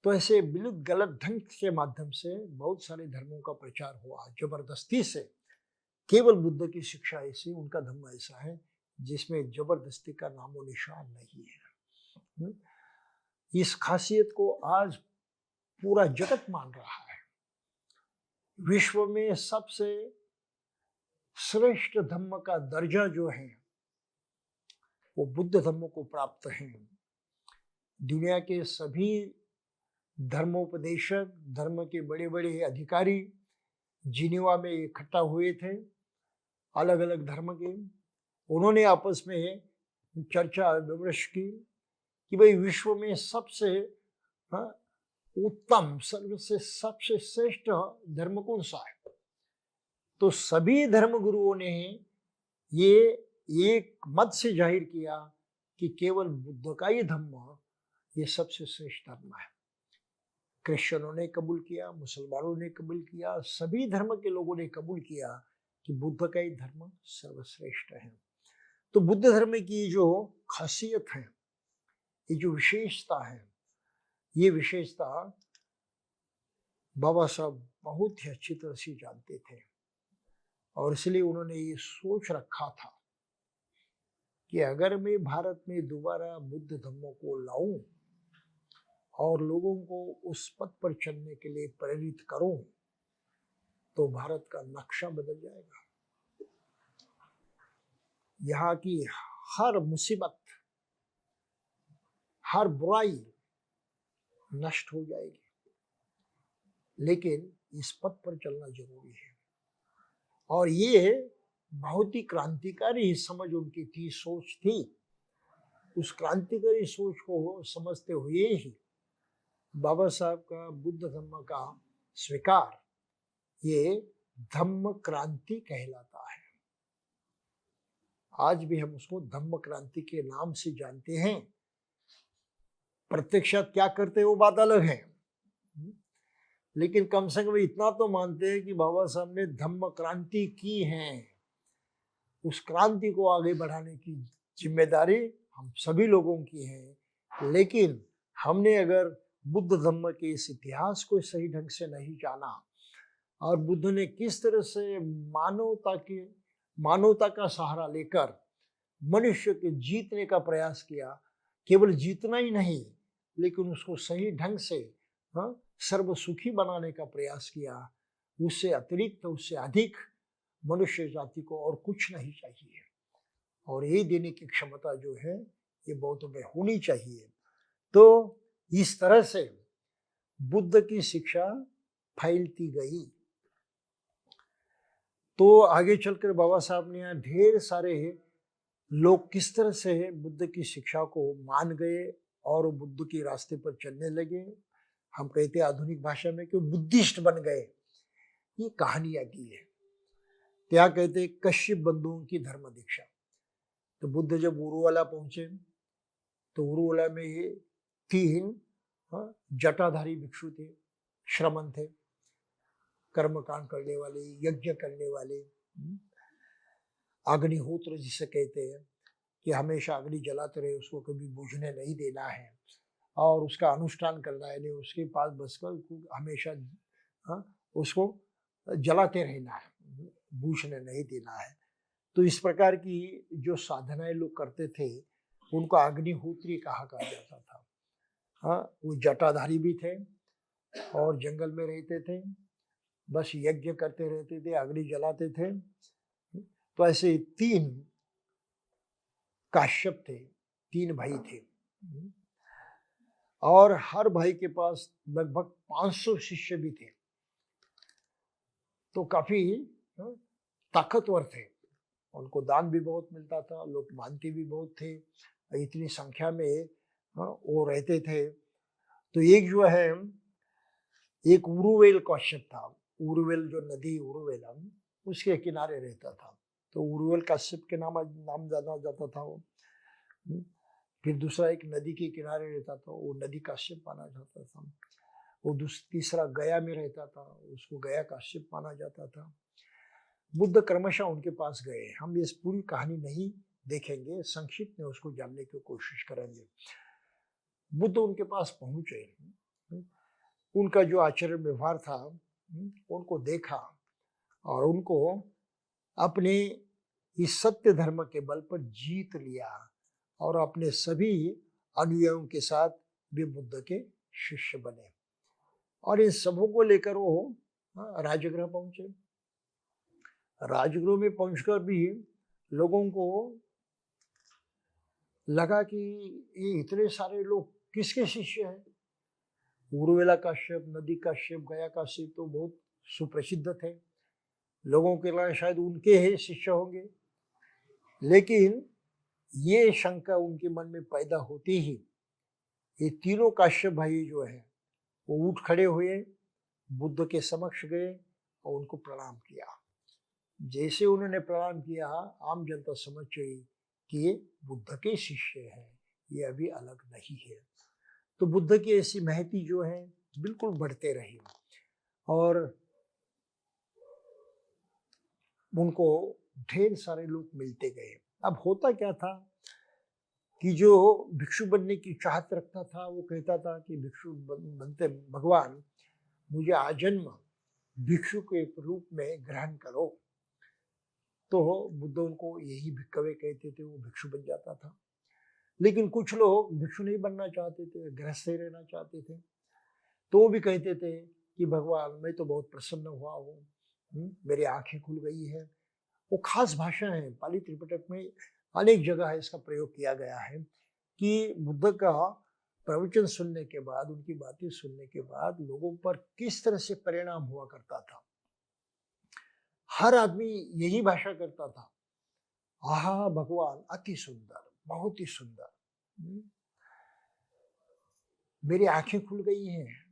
तो ऐसे बिल्कुल गलत ढंग के माध्यम से बहुत सारे धर्मों का प्रचार हुआ, जबरदस्ती से। केवल बुद्ध की शिक्षा ऐसी, उनका धर्म ऐसा है जिसमें जबरदस्ती का नामो निशान नहीं है। इस खासियत को आज पूरा जगत मान रहा है। विश्व में सबसे श्रेष्ठ धर्म का दर्जा जो है वो बुद्ध धर्म को प्राप्त है। दुनिया के सभी धर्मोपदेशक, धर्म के बड़े बड़े अधिकारी जिनेवा में इकट्ठा हुए थे, अलग अलग धर्म के। उन्होंने आपस में चर्चा विमर्श की कि भाई विश्व में सबसे उत्तम, सबसे श्रेष्ठ धर्म कौन सा है। तो सभी धर्म गुरुओं ने ये एक मत से जाहिर किया कि केवल बुद्ध का ही धर्म ये सबसे श्रेष्ठ धर्म है। क्रिश्चियनों ने कबूल किया, मुसलमानों ने कबूल किया, सभी धर्म के लोगों ने कबूल किया कि बुद्ध का ही धर्म सर्वश्रेष्ठ है। तो बुद्ध धर्म की जो खासियत है, ये जो विशेषता है, ये विशेषता बाबा साहब बहुत ही अच्छी तरह से जानते थे, और इसलिए उन्होंने ये सोच रखा था कि अगर मैं भारत में दोबारा बुद्ध धर्म को लाऊं और लोगों को उस पथ पर चलने के लिए प्रेरित करूं, तो भारत का नक्शा बदल जाएगा। यहाँ की हर मुसीबत, हर बुराई नष्ट हो जाएगी। लेकिन इस पथ पर चलना जरूरी है। और ये बहुत ही क्रांतिकारी समझ उनकी थी, सोच थी। उस क्रांतिकारी सोच को समझते हुए ही बाबा साहब का बुद्ध धर्म का स्वीकार ये धम्म क्रांति कहलाता है। आज भी हम उसको धम्म क्रांति के नाम से जानते हैं। प्रत्यक्षात क्या करते हैं वो बात अलग है, लेकिन कम से कम इतना तो मानते हैं कि बाबा साहब ने धम्म क्रांति की है। उस क्रांति को आगे बढ़ाने की जिम्मेदारी हम सभी लोगों की है। लेकिन हमने अगर बुद्ध धर्म के इस इतिहास को सही ढंग से नहीं जाना, और बुद्ध ने किस तरह से मानवता का सहारा लेकर मनुष्य के जीतने का प्रयास किया, केवल जीतना ही नहीं लेकिन उसको सही ढंग से सर्व सुखी बनाने का प्रयास किया, उससे अतिरिक्त, उससे अधिक मनुष्य जाति को और कुछ नहीं चाहिए। और ये देने की क्षमता जो है ये बहुतों में होनी चाहिए। तो इस तरह से बुद्ध की शिक्षा फैलती गई। तो आगे चलकर बाबा साहब ने यहाँ ढेर सारे लोग किस तरह से बुद्ध की शिक्षा को मान गए और बुद्ध के रास्ते पर चलने लगे। हम कहते हैं आधुनिक भाषा में कि बुद्धिस्ट बन गए। ये कहानियां की है। क्या कहते हैं, कश्यप बंधुओं की धर्म दीक्षा। तो बुद्ध जब उरुवाला पहुंचे तो उरुवाला में ये 3 जटाधारी भिक्षु थे, श्रमण थे, कर्मकांड करने वाले, यज्ञ करने वाले, अग्निहोत्र जिसे कहते हैं कि हमेशा अग्नि जलाते रहे, उसको कभी बुझने नहीं देना है और उसका अनुष्ठान करना है, नहीं उसके पास बसकर हमेशा उसको जलाते रहना है, बुझने नहीं देना है। तो इस प्रकार की जो साधनाएं लोग करते थे उनको अग्निहोत्री कहा जाता था। वो जटाधारी भी थे और जंगल में रहते थे बस यज्ञ करते रहते थे, अग्नि जलाते थे। तो ऐसे 3 काश्यप थे, 3 भाई थे। और हर भाई के पास लगभग 500 शिष्य भी थे। तो काफी ताकतवर थे, उनको दान भी बहुत मिलता था, लोग मानते भी बहुत थे, इतनी संख्या में वो रहते थे। तो एक जो है, एक उरुवेल कश्यप था। उरुवेल जो नदी उरुवेल उसके किनारे रहता था, तो उरुवेल कश्यप के नाम जाना जाता था वो। फिर दूसरा एक नदी के किनारे रहता था, वो नदी काश्यप माना जाता था। वो तीसरा गया में रहता था, उसको गया काश्यप माना जाता था। बुद्ध क्रमशः उनके पास गए। हम इस पूरी कहानी नहीं देखेंगे, संक्षिप्त में उसको जानने की कोशिश करेंगे। बुद्ध उनके पास पहुंचे, उनका जो आचरण व्यवहार था उनको देखा और उनको अपने इस सत्य धर्म के बल पर जीत लिया और अपने सभी अनुयायियों के साथ वे बुद्ध के शिष्य बने। और इन सबों को लेकर वो राजगृह पहुंचे। राजगृह में पहुंचकर भी लोगों को लगा कि ये इतने सारे लोग किसके शिष्य हैं। उर्वेला काश्यप, नदी काश्यप, गया काश्यप तो बहुत सुप्रसिद्ध थे, लोगों के लिए शायद उनके ही शिष्य होंगे। लेकिन ये शंका उनके मन में पैदा होती ही ये तीनों काश्यप भाई जो है वो उठ खड़े हुए, बुद्ध के समक्ष गए और उनको प्रणाम किया। जैसे उन्होंने प्रणाम किया, आम जनता समझ गई कि ये बुद्ध के शिष्य हैं, ये अभी अलग नहीं है। तो बुद्ध की ऐसी महती जो है बिल्कुल बढ़ते रही और उनको ढेर सारे लोग मिलते गए। अब होता क्या था कि जो भिक्षु बनने की चाहत रखता था वो कहता था कि भिक्षु बनते भगवान मुझे आजन्म भिक्षु के रूप में ग्रहण करो। तो बुद्ध उनको यही भिक्खवे कहते थे, वो भिक्षु बन जाता था। लेकिन कुछ लोग भिक्षु नहीं बनना चाहते थे, गृहस्थ ही रहना चाहते थे, तो वो भी कहते थे कि भगवान मैं तो बहुत प्रसन्न हुआ हूँ, मेरी आंखें खुल गई है। वो खास भाषा है, पाली त्रिपिटक में अनेक जगह है इसका प्रयोग किया गया है कि बुद्ध का प्रवचन सुनने के बाद, उनकी बातें सुनने के बाद लोगों पर किस तरह से परिणाम हुआ करता था। हर आदमी यही भाषा करता था, आहा भगवान अति सुंदर, बहुत ही सुंदर, मेरी आंखें खुल गई हैं।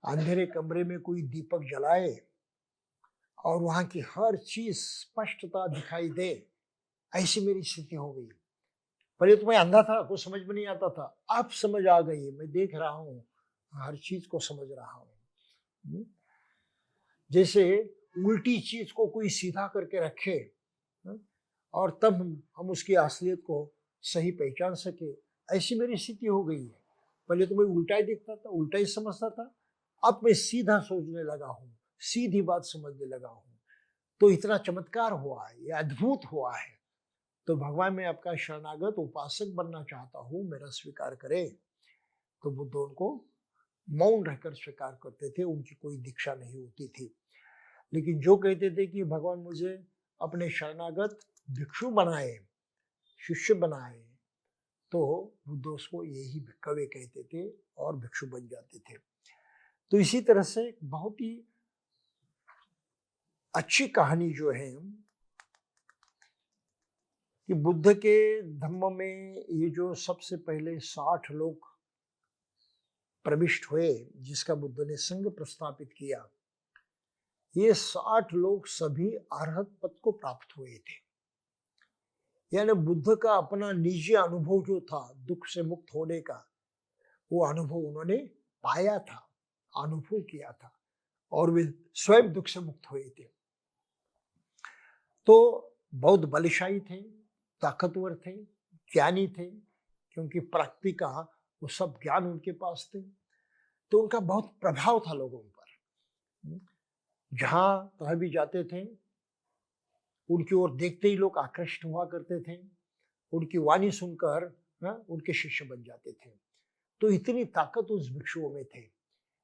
अंधेरे कमरे में कोई दीपक जलाए और वहां की हर चीज स्पष्टता दिखाई दे, ऐसी मेरी स्थिति हो गई। पहले तो मैं अंधा था, कुछ समझ में नहीं आता था, अब समझ आ गई, मैं देख रहा हूँ, हर चीज को समझ रहा हूँ। जैसे उल्टी चीज को कोई सीधा करके रखे और तब हम उसकी असलियत को सही पहचान सके, ऐसी मेरी स्थिति हो गई है। पहले तो मैं उल्टा ही देखता था, उल्टा ही समझता था, अब मैं सीधा सोचने लगा हूँ, सीधी बात समझने लगा हूँ। तो इतना चमत्कार हुआ है, ये अद्भुत हुआ है। तो भगवान मैं आपका शरणागत उपासक बनना चाहता हूँ, मेरा स्वीकार करे। तो बुद्ध उनको मौन रहकर स्वीकार करते थे, उनकी कोई दीक्षा नहीं होती थी। लेकिन जो कहते थे कि भगवान मुझे अपने शरणागत भिक्षु बनाए, शिष्य बनाए, तो बुद्ध उसको यही भिक्खवे कहते थे और भिक्षु बन जाते थे। तो इसी तरह से बहुत ही अच्छी कहानी जो है कि बुद्ध के धम्म में ये जो सबसे पहले 60 लोग प्रविष्ट हुए, जिसका बुद्ध ने संघ प्रस्थापित किया, ये 60 लोग सभी अरहत पद को प्राप्त हुए थे। यानी बुद्ध का अपना निजी अनुभव जो था दुख से मुक्त होने का, वो अनुभव उन्होंने पाया था, अनुभव किया था और वे स्वयं दुख से मुक्त हुए थे। तो बहुत बलशाली थे, ताकतवर थे, ज्ञानी थे, क्योंकि प्रकृति का वो सब ज्ञान उनके पास थे। तो उनका बहुत प्रभाव था लोगों पर। जहां कहीं भी जाते थे उनकी ओर देखते ही लोग आकृष्ट हुआ करते थे, उनकी वाणी सुनकर उनके शिष्य बन जाते थे। तो इतनी ताकत उस भिक्षुओं में थे।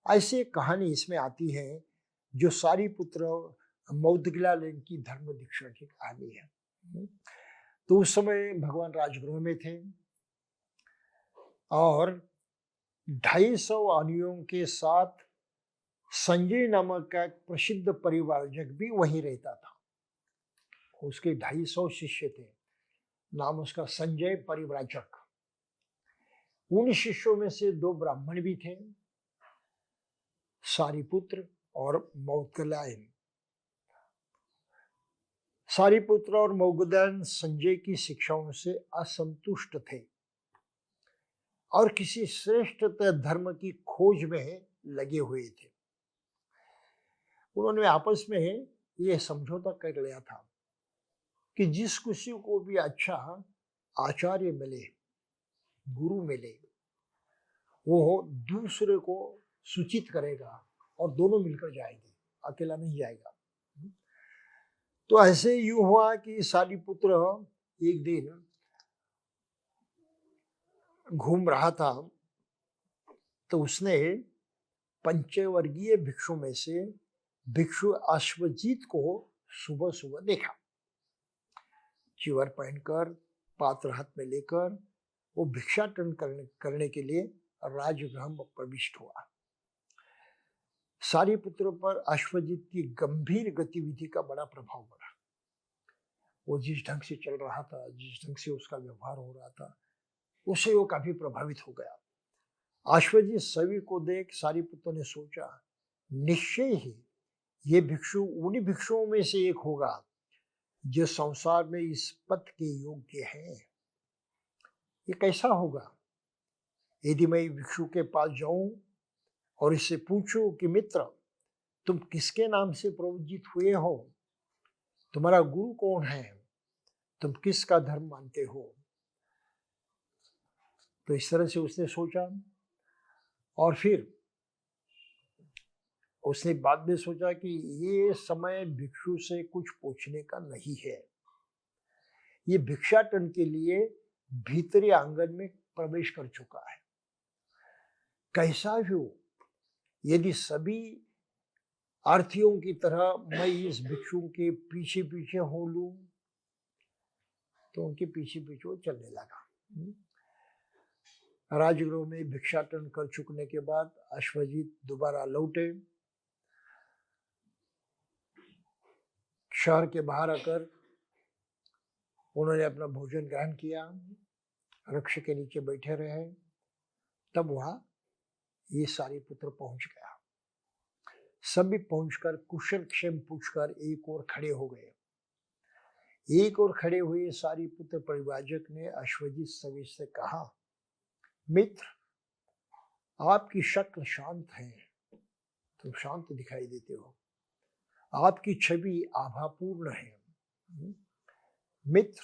ऐसी एक कहानी इसमें आती है जो सारीपुत्र मौदगल्या की धर्म दीक्षा की कहानी है। तो उस समय भगवान राजगृह में थे और 250 अनुयों के साथ संजय नामक का एक प्रसिद्ध परिवारजक भी वहीं रहता था। उसके 250 शिष्य थे, नाम उसका संजय परिव्राजक। उन शिष्यों में से 2 ब्राह्मण भी थे, सारीपुत्र और मौदगल्यायन। सारीपुत्र और मौदगल्यायन संजय की शिक्षाओं से असंतुष्ट थे और किसी श्रेष्ठ धर्म की खोज में लगे हुए थे। उन्होंने आपस में यह समझौता कर लिया था कि जिस किसी को भी अच्छा आचार्य मिले, गुरु मिले, वो दूसरे को सूचित करेगा और दोनों मिलकर जाएंगे, अकेला नहीं जाएगा। तो ऐसे यूं हुआ कि सारीपुत्र एक दिन घूम रहा था तो उसने पंचवर्गीय भिक्षु में से भिक्षु अश्वजीत को सुबह सुबह देखा। चिवर पहनकर, पात्र हाथ में लेकर वो भिक्षाटन करने के लिए राजगृह में प्रविष्ट हुआ। सारीपुत्र पर अश्वजीत की गंभीर गतिविधि का बड़ा प्रभाव पड़ा। वो जिस ढंग से चल रहा था, जिस ढंग से उसका व्यवहार हो रहा था, उससे वो काफी प्रभावित हो गया। अश्वजीत सभी को देख सारीपुत्र ने सोचा, निश्चय ही ये भिक्षु उन्हीं भिक्षुओं में से एक होगा जो संसार में इस पद के योग्य है। ये कैसा होगा? यदि मैं भिक्षु के पास जाऊं और इससे पूछूं कि मित्र, तुम किसके नाम से प्रवजित हुए हो? तुम्हारा गुरु कौन है? तुम किसका धर्म मानते हो? तो इस तरह से उसने सोचा और फिर उसने बाद में सोचा कि ये समय भिक्षु से कुछ पूछने का नहीं है। ये भिक्षाटन के लिए भीतरी आंगन में प्रवेश कर चुका है। कैसा भी हो, यदि सभी आर्थियों की तरह मैं इस भिक्षु के पीछे पीछे हो लूं, तो उनके पीछे पीछे वो चलने लगा। राजगृह में भिक्षाटन कर चुकने के बाद अश्वजीत दोबारा लौटे। शहर के बाहर आकर उन्होंने अपना भोजन ग्रहण किया, वृक्ष के नीचे बैठे रहे। तब वहां ये सारीपुत्र पहुंच गया। सभी पहुंचकर कुशल क्षेम पूछकर एक ओर खड़े हो गए। एक ओर खड़े हुए सारीपुत्र परिव्राजक ने अश्वजीत सभी से कहा, मित्र, आपकी शक्ल शांत है, तुम शांत दिखाई देते हो। आपकी छवि आभापूर्ण है। मित्र,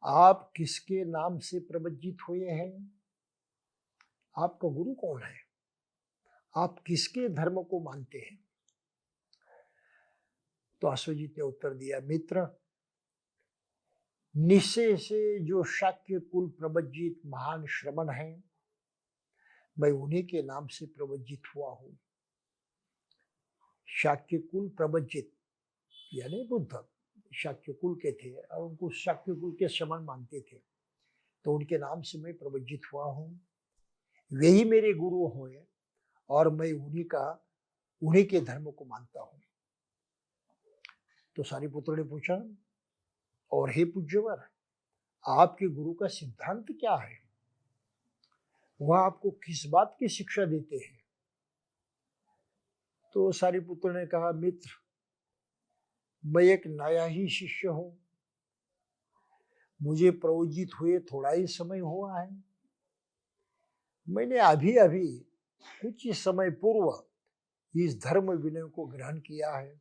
आप किसके नाम से प्रवजित हुए हैं? आपका गुरु कौन है? आप किसके धर्म को मानते हैं? तो अश्वजीत ने उत्तर दिया, मित्र, निश्चय से जो शाक्य कुल प्रवजित महान श्रमण है, मैं उन्हीं के नाम से प्रवजित हुआ हूं। शाक्य कुल प्रवजित यानी बुद्ध शाक्य कुल के थे और उनको शाक्य कुल के श्रमण मानते थे, तो उनके नाम से मैं प्रवजित हुआ हूं। वही मेरे गुरु हुए और मैं उन्हीं के धर्म को मानता हूं। तो सारीपुत्र ने पूछा, और हे पूज्यवर, आपके गुरु का सिद्धांत क्या है? वह आपको किस बात की शिक्षा देते हैं? तो सारीपुत्र ने कहा, मित्र, मैं एक नया ही शिष्य हूं। मुझे प्रवजित हुए थोड़ा ही समय हुआ है। मैंने अभी अभी कुछ ही समय पूर्व इस धर्म विनय को ग्रहण किया है।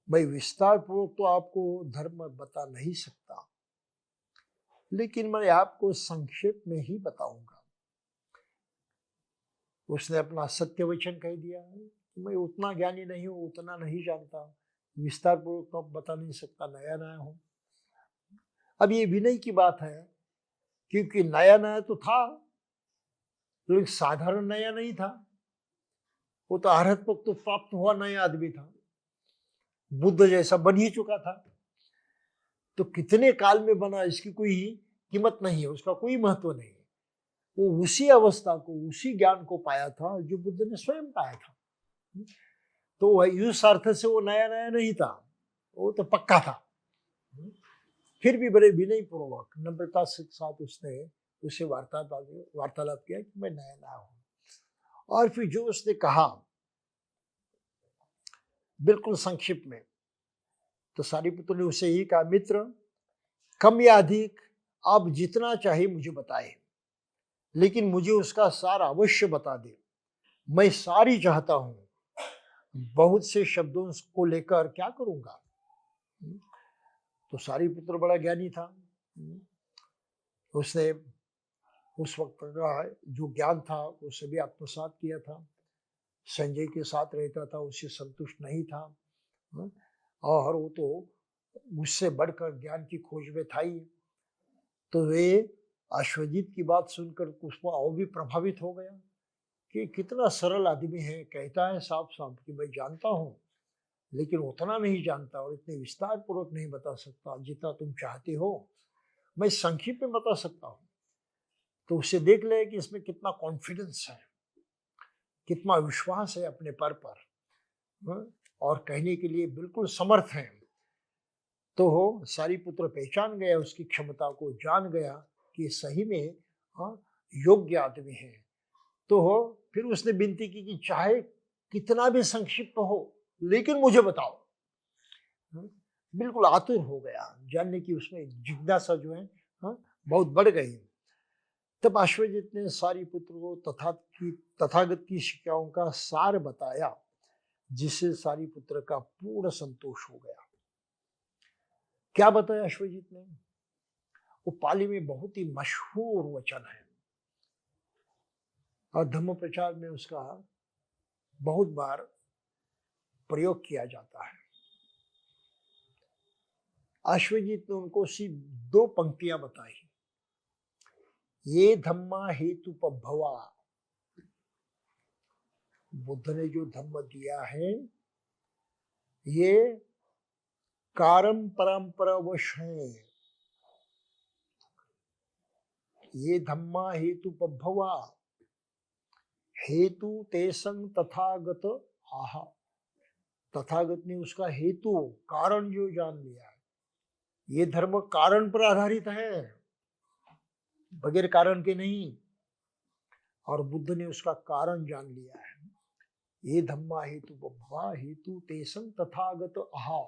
मैं विस्तार पूर्वक तो आपको धर्म बता नहीं सकता, लेकिन मैं आपको संक्षेप में ही बताऊंगा। उसने अपना सत्य वचन कह दिया है कि मैं उतना ज्ञानी नहीं हूं, उतना नहीं जानता, विस्तार पूर्वक तो बता नहीं सकता, नया नया हूं। अब ये विनय की बात है, क्योंकि नया नया तो था, लेकिन साधारण नया नहीं था। वो तो अरहत पद तो प्राप्त हुआ नया आदमी था, बुद्ध जैसा बन ही चुका था। तो कितने काल में बना इसकी कोई कीमत नहीं है, उसका कोई महत्व नहीं है। वो उसी अवस्था को, उसी ज्ञान को पाया था जो बुद्ध ने स्वयं पाया था। तो वह इस अर्थ से वो नया नया नहीं था, वो तो पक्का था। फिर भी बड़े विनय पूर्वक नम्रता के साथ उसने उसे वार्तालाप किया कि मैं नया नया हूं। और फिर जो उसने कहा बिल्कुल संक्षिप्त में, तो सारिपुत्र ने उसे ही कहा, मित्र कम या अधिक आप जितना चाहे मुझे बताए, लेकिन मुझे उसका सार अवश्य बता दे। मैं सारी चाहता हूं, बहुत से शब्दों को लेकर क्या करूंगा। तो सारिपुत्र बड़ा ज्ञानी था, उसने उस वक्त का जो ज्ञान था वो सभी आत्मसात किया था। संजय के साथ रहता था, उससे संतुष्ट नहीं था, और वो तो मुझसे बढ़कर ज्ञान की खोज में था ही। तो वे अश्वजीत की बात सुनकर उसको और भी प्रभावित हो गया कि कितना सरल आदमी है, कहता है साफ साफ कि मैं जानता हूँ, लेकिन उतना नहीं जानता और इतने विस्तार पूर्वक नहीं बता सकता जितना तुम चाहते हो। मैं संक्षिप्त में बता सकता हूँ। तो उसे देख ले कि इसमें कितना कॉन्फिडेंस है, कितना विश्वास है अपने पर, और कहने के लिए बिल्कुल समर्थ है। तो हो सारिपुत्र पहचान गया, उसकी क्षमता को जान गया कि सही में योग्य आदमी है। तो हो फिर उसने विनती की कि चाहे कितना भी संक्षिप्त हो, लेकिन मुझे बताओ। बिल्कुल आतुर हो गया जानने की, उसमें जिज्ञासा जो है बहुत बढ़ गई। तब अश्वजित ने सारिपुत्र को तथागत की शिक्षाओं का सार बताया, जिससे सारिपुत्र का पूर्ण संतोष हो गया। क्या बताया अश्वजित ने? वो पाली में बहुत ही मशहूर वचन है और धम्म प्रचार में उसका बहुत बार प्रयोग किया जाता है। अश्वजित ने उनको सिर्फ 2 पंक्तियां बताई, ये धम्मा हेतु पभवा। बुद्ध ने जो धम्म दिया है ये कारण परंपरावश है। ये धम्मा हेतु पभवा, हेतु तेसंग तथागत आहा। तथागत ने उसका हेतु, कारण जो जान लिया है। ये धर्म कारण पर आधारित है, बगैर कारण के नहीं। और बुद्ध ने उसका कारण जान लिया है। ये धम्मा हेतु बभ्वा, हेतु तेसंग तथागत आहा।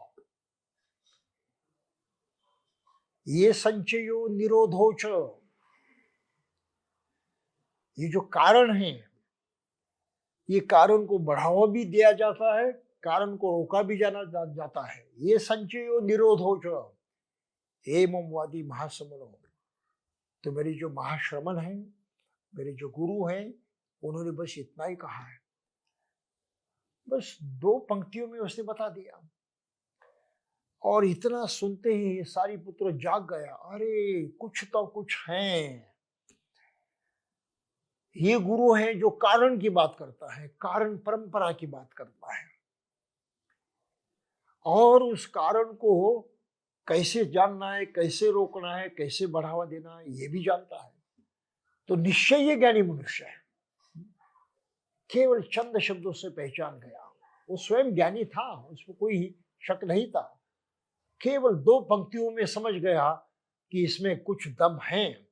ये संचयो निरोधोच। ये जो कारण है, ये कारण को बढ़ावा भी दिया जाता है, कारण को रोका भी जाता है। ये संचयो निरोधोच एवंवादी महासमनो। तो मेरी जो महाश्रमण है, मेरे जो गुरु हैं, उन्होंने बस इतना ही कहा है। बस 2 पंक्तियों में उसने बता दिया। और इतना सुनते ही सारिपुत्र जाग गया, अरे कुछ तो कुछ है। ये गुरु है जो कारण की बात करता है, कारण परंपरा की बात करता है, और उस कारण को कैसे जानना है, कैसे रोकना है, कैसे बढ़ावा देना है, ये भी जानता है। तो निश्चय ये ज्ञानी मनुष्य है। केवल चंद शब्दों से पहचान गया। वो स्वयं ज्ञानी था, उसमें कोई शक नहीं था। केवल 2 पंक्तियों में समझ गया कि इसमें कुछ दम है।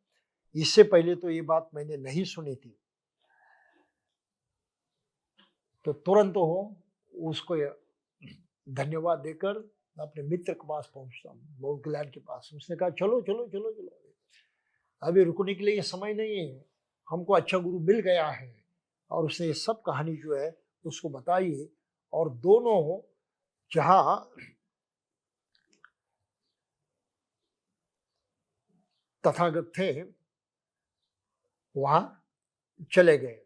इससे पहले तो ये बात मैंने नहीं सुनी थी। तो तुरंत हो उसको धन्यवाद देकर अपने मित्र के पास पहुंचता हूँ, मोहनलाल के पास। उसने कहा चलो चलो चलो चलो, अभी रुकने के लिए समय नहीं है, हमको अच्छा गुरु मिल गया है। और उसने ये सब कहानी जो है उसको बताई। और दोनों जहां तथागत थे वहां चले गए।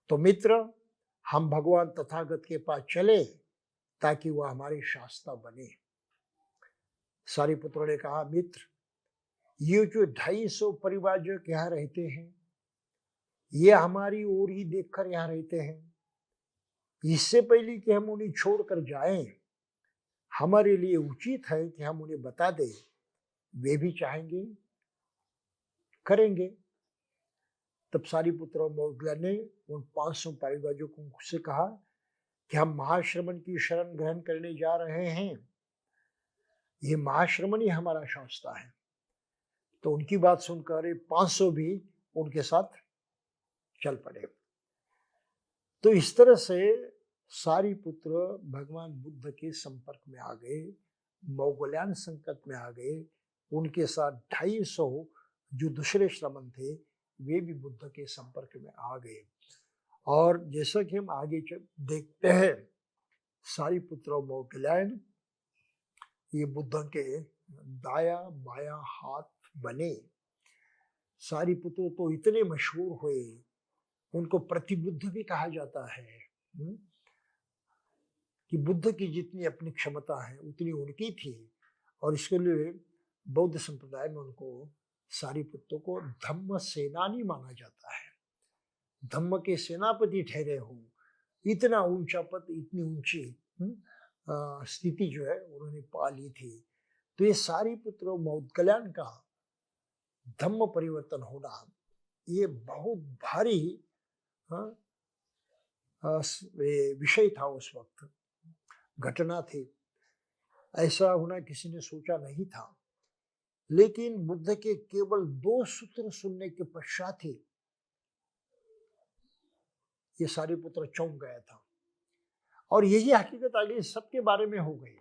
तो मित्र, हम भगवान तथागत के पास चले ताकि वह हमारे शास्त्रा बने। सारिपुत्र ने कहा, मित्र, ये जो 250 परिवारजक यहाँ रहते हैं, ये हमारी ओर ही देखकर यहाँ रहते हैं। इससे पहले कि हम उन्हें छोड़कर जाएं, हमारे लिए उचित है कि हम उन्हें बता दें, वे भी चाहेंगे, करेंगे। तब सारिपुत्र और मौदगल्या ने उन 500 परिव्राजकों को से कहा कि हम महाश्रमण की शरण ग्रहण करने जा रहे हैं, ये महाश्रमण ही हमारा शास्त्र है। तो उनकी बात सुनकर 500 भी उनके साथ चल पड़े। तो इस तरह से सारिपुत्र भगवान बुद्ध के संपर्क में आ गए, मोगल्यान संकट में आ गए। उनके साथ 250 जो दूसरे श्रमण थे वे भी बुद्ध के संपर्क में आ गए। और जैसा कि हम आगे देखते हैं, सारिपुत्र और मोगल्यान ये बुद्ध के दाया बाया हाथ बने। सारिपुत्र तो इतने मशहूर हुए, उनको प्रतिबुद्ध भी कहा जाता है कि बुद्ध की जितनी अपनी क्षमता है उतनी उनकी थी। और इसके लिए बौद्ध संप्रदाय में उनको सारिपुत्र को धम्म सेनानी माना जाता है। धम्म के सेनापति ठहरे हो, इतना ऊंचा पद, इतनी ऊंची स्थिति जो है उन्होंने पा ली थी। तो ये सारिपुत्र और मौदगल्यान का धम्म परिवर्तन होना ये बहुत भारी विषय था, उस वक्त घटना थी। ऐसा होना किसी ने सोचा नहीं था। लेकिन बुद्ध के केवल 2 सूत्र सुनने के पश्चात ही ये सारिपुत्र चौंक गया था। और यही हकीकत आगे सबके बारे में हो गई,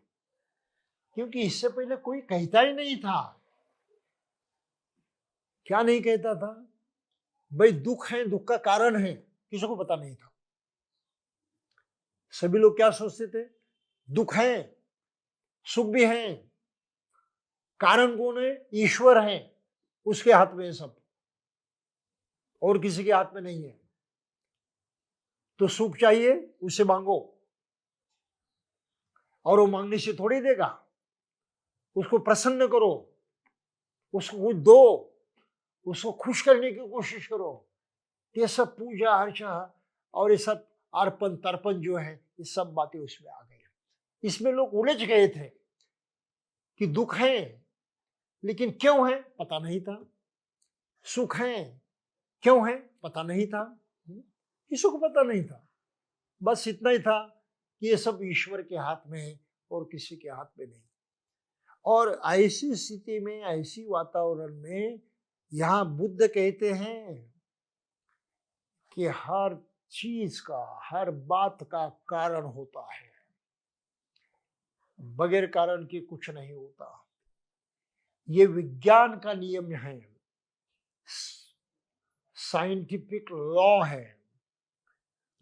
क्योंकि इससे पहले कोई कहता ही नहीं था। क्या नहीं कहता था? भाई दुख है, दुख का कारण है, किसी को पता नहीं था। सभी लोग क्या सोचते थे? दुख है, सुख भी है, कारण कौन है? ईश्वर है, उसके हाथ में है सब, और किसी के हाथ में नहीं है। तो सुख चाहिए, उसे मांगो, और वो मांगने से थोड़ी देगा। उसको प्रसन्न करो, उसको कुछ दो, उसको खुश करने की कोशिश करो। ये सब पूजा अर्चना और ये सब अर्पण तर्पण जो है, ये सब बातें उसमें आ गई। इसमें लोग उलझ गए थे कि दुख है, लेकिन क्यों है पता नहीं था। सुख है, क्यों है पता नहीं था। किसी को पता नहीं था। बस इतना ही था कि ये सब ईश्वर के हाथ में है और किसी के हाथ में नहीं। और ऐसी स्थिति में, ऐसी वातावरण में यहाँ बुद्ध कहते हैं कि हर चीज का, हर बात का कारण होता है, बगैर कारण के कुछ नहीं होता। ये विज्ञान का नियम है, साइंटिफिक लॉ है,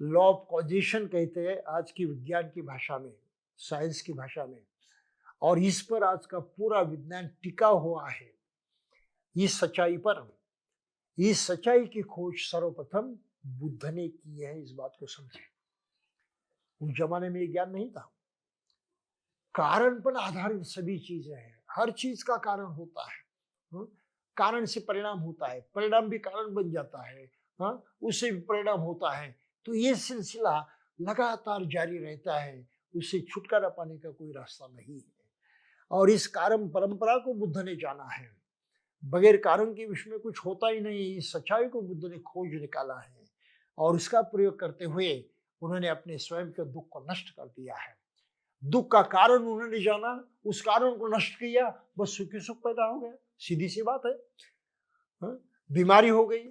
लॉ ऑफ कॉजेशन कहते हैं आज की विज्ञान की भाषा में, साइंस की भाषा में। और इस पर आज का पूरा विज्ञान टिका हुआ है, इस सच्चाई पर। इस सच्चाई की खोज सर्वप्रथम बुद्ध ने की है, इस बात को समझे। उस जमाने में ये ज्ञान नहीं था। कारण पर आधारित सभी चीजें हैं, हर चीज का कारण होता है। कारण से परिणाम होता है, परिणाम भी कारण बन जाता है, उससे भी परिणाम होता है। तो ये सिलसिला लगातार जारी रहता है, उससे छुटकारा पाने का कोई रास्ता नहीं है। और इस कारण परंपरा को बुद्ध ने जाना है। बगैर कारण के विश्व में कुछ होता ही नहीं। इस सच्चाई को बुद्ध ने खोज निकाला है और इसका प्रयोग करते हुए उन्होंने अपने स्वयं के दुख को नष्ट कर दिया है। दुख का कारण उन्होंने जाना, उस कारण को नष्ट किया, बस सुखी सुख पैदा हो गया। सीधी सी बात है। बीमारी हो गई,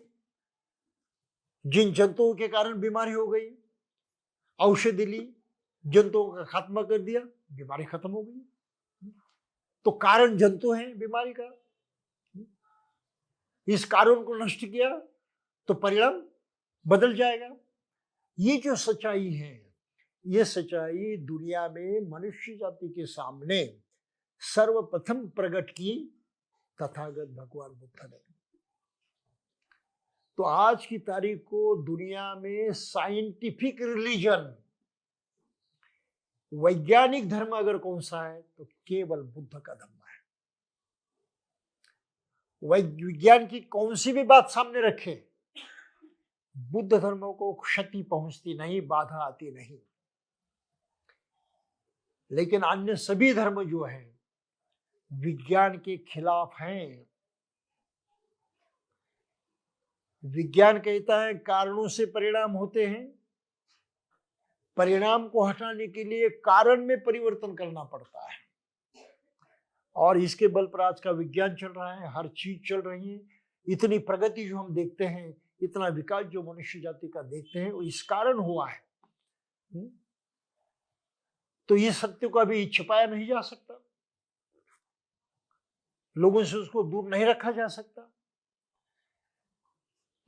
जिन जंतुओं के कारण बीमारी हो गई, औषधि ली, जंतुओं का खात्मा कर दिया, बीमारी खत्म हो गई। तो कारण जंतु है बीमारी का, इस कारण को नष्ट किया तो परिणाम बदल जाएगा। ये जो सच्चाई है, ये सच्चाई दुनिया में मनुष्य जाति के सामने सर्वप्रथम प्रकट की तथागत भगवान बुद्ध ने। तो आज की तारीख को दुनिया में साइंटिफिक रिलीजन, वैज्ञानिक धर्म अगर कौन सा है तो केवल बुद्ध का धर्म है। विज्ञान की कौन सी भी बात सामने रखे, बुद्ध धर्म को क्षति पहुंचती नहीं, बाधा आती नहीं। लेकिन अन्य सभी धर्म जो हैं विज्ञान के खिलाफ हैं। विज्ञान कहता है कारणों से परिणाम होते हैं, परिणाम को हटाने के लिए कारण में परिवर्तन करना पड़ता है, और इसके बल पर आज का विज्ञान चल रहा है, हर चीज चल रही है। इतनी प्रगति जो हम देखते हैं, इतना विकास जो मनुष्य जाति का देखते हैं, वो इस कारण हुआ है। तो ये सत्य को अभी छिपाया नहीं जा सकता, लोगों से उसको दूर नहीं रखा जा सकता।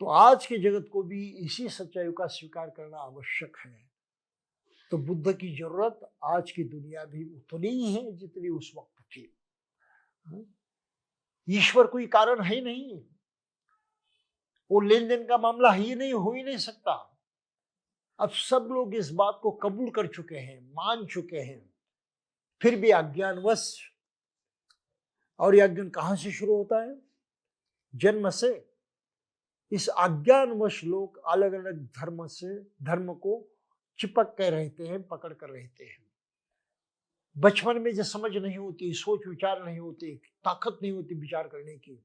तो आज के जगत को भी इसी सच्चाई का स्वीकार करना आवश्यक है। तो बुद्ध की जरूरत आज की दुनिया भी उतनी ही है जितनी उस वक्त थी। ईश्वर कोई कारण है नहीं, वो लेन देन का मामला ही नहीं, हो ही नहीं सकता। अब सब लोग इस बात को कबूल कर चुके हैं, मान चुके हैं, फिर भी अज्ञानवश। और यह अज्ञान कहां से शुरू होता है? जन्म से। इस अज्ञानवश लोग अलग अलग धर्म को चिपक कर रहते हैं, पकड़ कर रहते हैं। बचपन में जो समझ नहीं होती, सोच विचार नहीं होती, ताकत नहीं होती विचार करने की,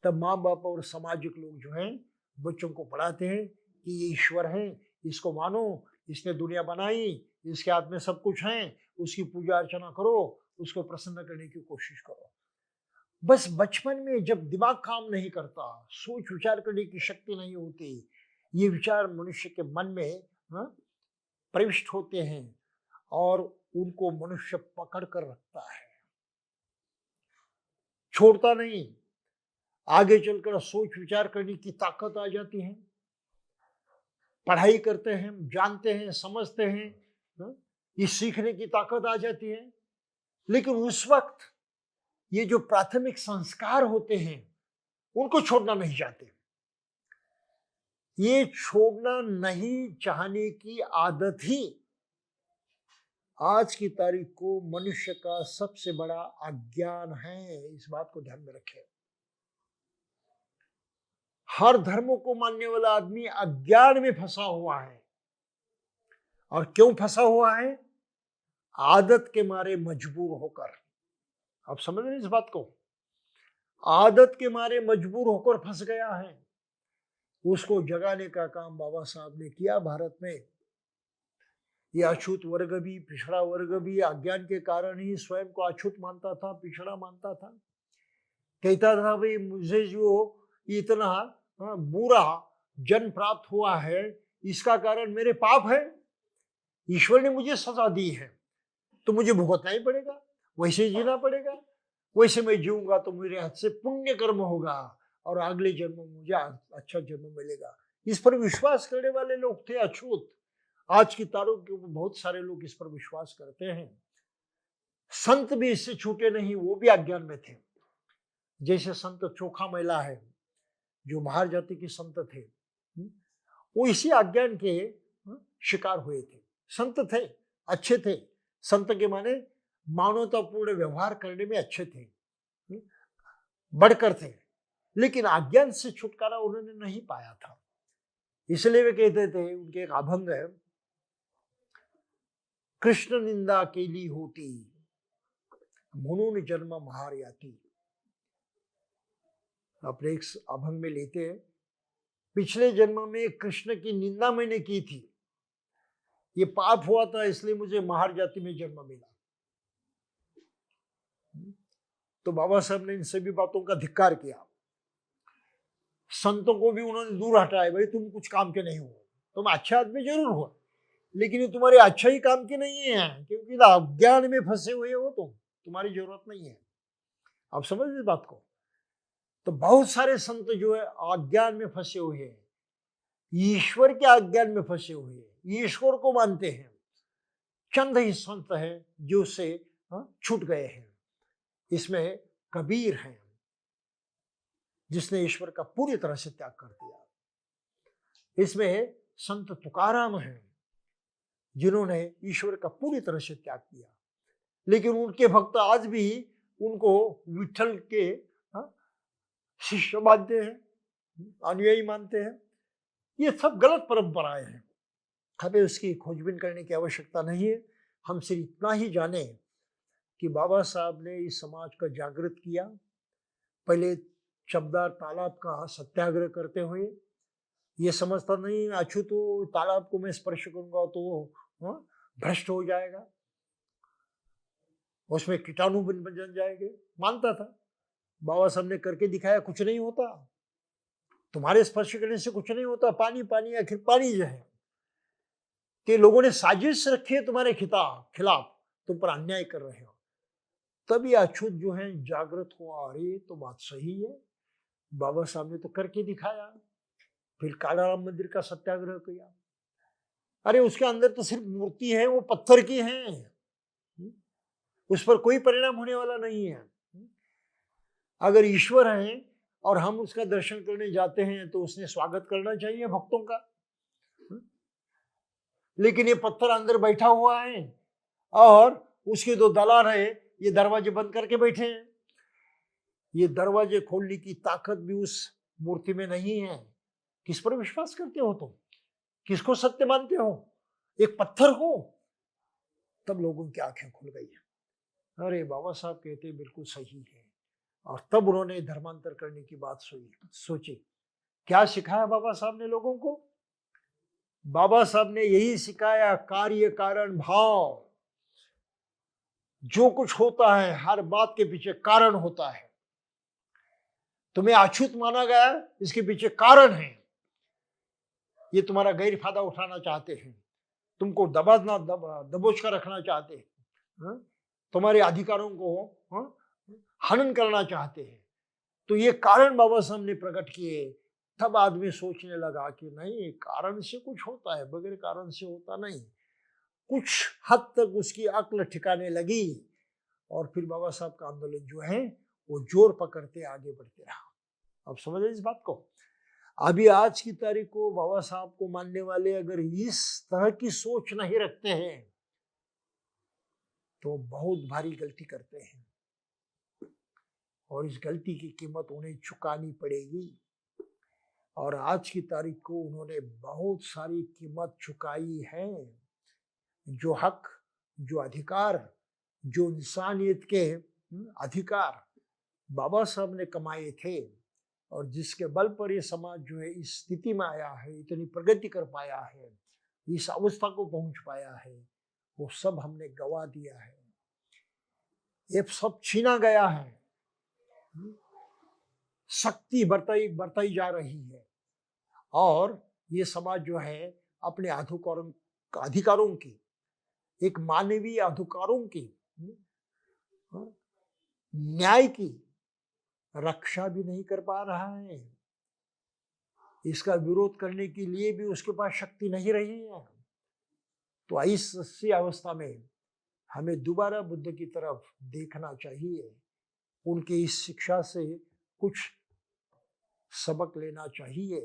तब माँ बाप और सामाजिक लोग जो हैं बच्चों को पढ़ाते हैं कि ये ईश्वर है, इसको मानो, इसने दुनिया बनाई, इसके हाथ में सब कुछ है, उसकी पूजा अर्चना करो, उसको प्रसन्न करने की कोशिश करो। बस बचपन में जब दिमाग काम नहीं करता, सोच विचार करने की शक्ति नहीं होती, ये विचार मनुष्य के मन में प्रविष्ट होते हैं और उनको मनुष्य पकड़ कर रखता है, छोड़ता नहीं। आगे चलकर सोच विचार करने की ताकत आ जाती है, पढ़ाई करते हैं, जानते हैं, समझते हैं, ये सीखने की ताकत आ जाती है। लेकिन उस वक्त ये जो प्राथमिक संस्कार होते हैं उनको छोड़ना नहीं चाहते। ये छोड़ना नहीं चाहने की आदत ही आज की तारीख को मनुष्य का सबसे बड़ा अज्ञान है। इस बात को ध्यान में रखें। हर धर्म को मानने वाला आदमी अज्ञान में फंसा हुआ है। और क्यों फंसा हुआ है? आदत के मारे मजबूर होकर। आप समझ रहे हैं इस बात को? आदत के मारे मजबूर होकर फंस गया है। उसको जगाने का काम बाबा साहब ने किया भारत में। ये अछूत वर्ग भी, पिछड़ा वर्ग भी अज्ञान के कारण ही स्वयं को अछूत मानता था, पिछड़ा मानता था। कहता था भाई मुझे जो इतना बुरा जन्म प्राप्त हुआ है, इसका कारण मेरे पाप है, ईश्वर ने मुझे सजा दी है, तो मुझे भुगतना ही पड़ेगा, वैसे जीना पड़ेगा, वैसे मैं जीऊंगा तो मेरे हाथ से पुण्य कर्म होगा और अगले जन्म में मुझे अच्छा जन्म मिलेगा। इस पर विश्वास करने वाले लोग थे अछूत। आज की तारीख के ऊपर बहुत सारे लोग इस पर विश्वास करते हैं। संत भी इससे छूटे नहीं, वो भी अज्ञान में थे। जैसे संत चोखा मैला है, जो महार जाति के संत थे, वो इसी अज्ञान के शिकार हुए थे। संत थे, अच्छे थे। संत के माने मानवतापूर्ण व्यवहार करने में अच्छे थे, बढ़कर थे, लेकिन अज्ञान से छुटकारा उन्होंने नहीं पाया था। इसलिए वे कहते थे, उनके एक अभंग है, कृष्ण निंदा केली होती म्हणून जन्म महार याती। अपने एक अभंग में लेते हैं, पिछले जन्म में कृष्ण की निंदा मैंने की थी, ये पाप हुआ था, इसलिए मुझे महार जाति में जन्म मिला। तो बाबा साहब ने इन सभी बातों का धिक्कार किया। संतों को भी उन्होंने दूर हटाया, भाई तुम कुछ काम के नहीं हो, तुम अच्छा आदमी जरूर हो, लेकिन ये तुम्हारे अच्छा ही काम के नहीं है, क्योंकि अज्ञान में फंसे हुए हो, तुम्हारी जरूरत नहीं है। आप समझ इस बात को? तो बहुत सारे संत जो है अज्ञान में फंसे हुए हैं, ईश्वर के अज्ञान में फंसे हुए हैं, ईश्वर को मानते हैं। चंद ही संत है जो से छूट गए हैं। इसमें कबीर है, जिसने ईश्वर का पूरी तरह से त्याग कर दिया। इसमें संत तुकाराम है, जिन्होंने ईश्वर का पूरी तरह से त्याग किया, लेकिन उनके भक्त आज भी उनको विठल के शिष्य मानते हैं, अनुयायी मानते हैं। ये सब गलत परंपराएं हैं, हमें उसकी खोजबीन करने की आवश्यकता नहीं है। हम सिर्फ इतना ही जाने कि बाबा साहब ने इस समाज का जागृत किया, पहले चमदार तालाब का सत्याग्रह करते हुए। ये समझता नहीं अच्छू तो तालाब को मैं स्पर्श करूंगा तो भ्रष्ट हो जाएगा, उसमें कीटाणु बन जाएंगे, मानता था। बाबा साहब ने करके दिखाया, कुछ नहीं होता, तुम्हारे स्पर्श करने से कुछ नहीं होता, पानी पानी आखिर पानी जो है। कि लोगों ने साजिश रखी है तुम्हारे खिलाफ, तुम पर अन्याय कर रहे हो। तभी अछूत जो है जागृत हुआ, अरे तो बात सही है, बाबा साहब ने तो करके दिखाया। फिर कालाराम मंदिर का सत्याग्रह किया। अरे उसके अंदर तो सिर्फ मूर्ति है, वो पत्थर की है, उस पर कोई परिणाम होने वाला नहीं है। अगर ईश्वर है और हम उसका दर्शन करने जाते हैं तो उसने स्वागत करना चाहिए भक्तों का। लेकिन ये पत्थर अंदर बैठा हुआ है और उसके दो दलाल है, ये दरवाजे बंद करके बैठे हैं। ये दरवाजे खोलने की ताकत भी उस मूर्ति में नहीं है। किस पर विश्वास करते हो तुम? किसको सत्य मानते हो? एक पत्थर हो? तब लोगों की आंखें खुल गई। अरे बाबा साहब कहते बिल्कुल सही है। और तब उन्होंने धर्मांतर करने की बात सोची। क्या सिखाया बाबा साहब ने लोगों को? बाबा साहब ने यही सिखाया, कार्य कारण भाव। जो कुछ होता है हर बात के पीछे कारण होता है। तुम्हें अछूत माना गया, इसके पीछे कारण है। ये तुम्हारा गैर फायदा उठाना चाहते हैं, तुमको दबोच कर रखना चाहते हैं, तुम्हारे अधिकारों को हनन करना चाहते हैं। तो ये कारण बाबा साहब ने प्रकट किए। तब आदमी सोचने लगा कि नहीं, कारण से कुछ होता है, बगैर कारण से होता नहीं। कुछ हद तक उसकी अक्ल ठिकाने लगी और फिर बाबा साहब का आंदोलन जो है वो जोर पकड़ते आगे बढ़ते रहा। अब समझे इस बात को? अभी आज की तारीख को बाबा साहब को मानने वाले अगर इस तरह की सोच नहीं रखते हैं तो बहुत भारी गलती करते हैं, और इस गलती की कीमत उन्हें चुकानी पड़ेगी। और आज की तारीख को उन्होंने बहुत सारी कीमत चुकाई है। जो हक, जो अधिकार, जो इंसानियत के अधिकार बाबा साहब ने कमाए थे और जिसके बल पर ये समाज जो है इस स्थिति में आया है, इतनी प्रगति कर पाया है, इस अवस्था को पहुंच पाया है, वो सब हमने गवा दिया है। ये सब छीना गया है। शक्ति बढ़ताई जा रही है और ये समाज जो है अपने अधिकारों की, एक मानवीय अधिकारों की, न्याय की रक्षा भी नहीं कर पा रहा है। इसका विरोध करने के लिए भी उसके पास शक्ति नहीं रही है। तो ऐसी अवस्था में हमें दोबारा बुद्ध की तरफ देखना चाहिए, उनकी इस शिक्षा से कुछ सबक लेना चाहिए।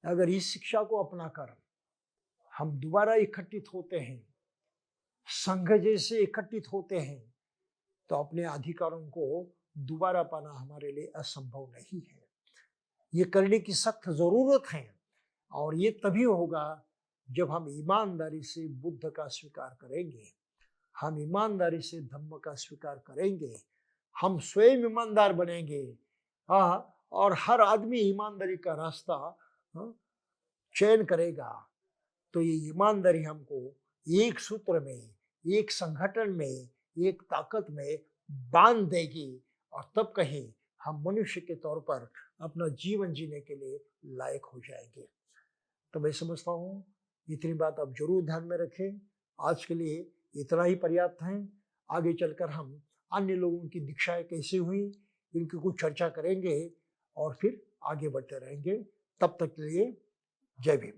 अगर इस शिक्षा को अपनाकर हम दोबारा इकट्ठित होते हैं, संघ जैसे इकट्ठित होते हैं, तो अपने अधिकारों को दोबारा पाना हमारे लिए असंभव नहीं है। ये करने की सख्त जरूरत है और ये तभी होगा जब हम ईमानदारी से बुद्ध का स्वीकार करेंगे, हम ईमानदारी से धम्म का स्वीकार करेंगे, हम स्वयं ईमानदार बनेंगे। और हर आदमी ईमानदारी का रास्ता चयन करेगा। तो ये ईमानदारी हमको एक सूत्र में, एक संगठन में, एक ताकत में बांध देगी और तब कहीं हम मनुष्य के तौर पर अपना जीवन जीने के लिए लायक हो जाएंगे। तो मैं समझता हूँ इतनी बात आप जरूर ध्यान में रखें। आज के लिए इतना ही पर्याप्त है। आगे चलकर हम अन्य लोगों की दीक्षाएं कैसे हुई इनकी कुछ चर्चा करेंगे और फिर आगे बढ़ते रहेंगे। तब तक के लिए जय भीम।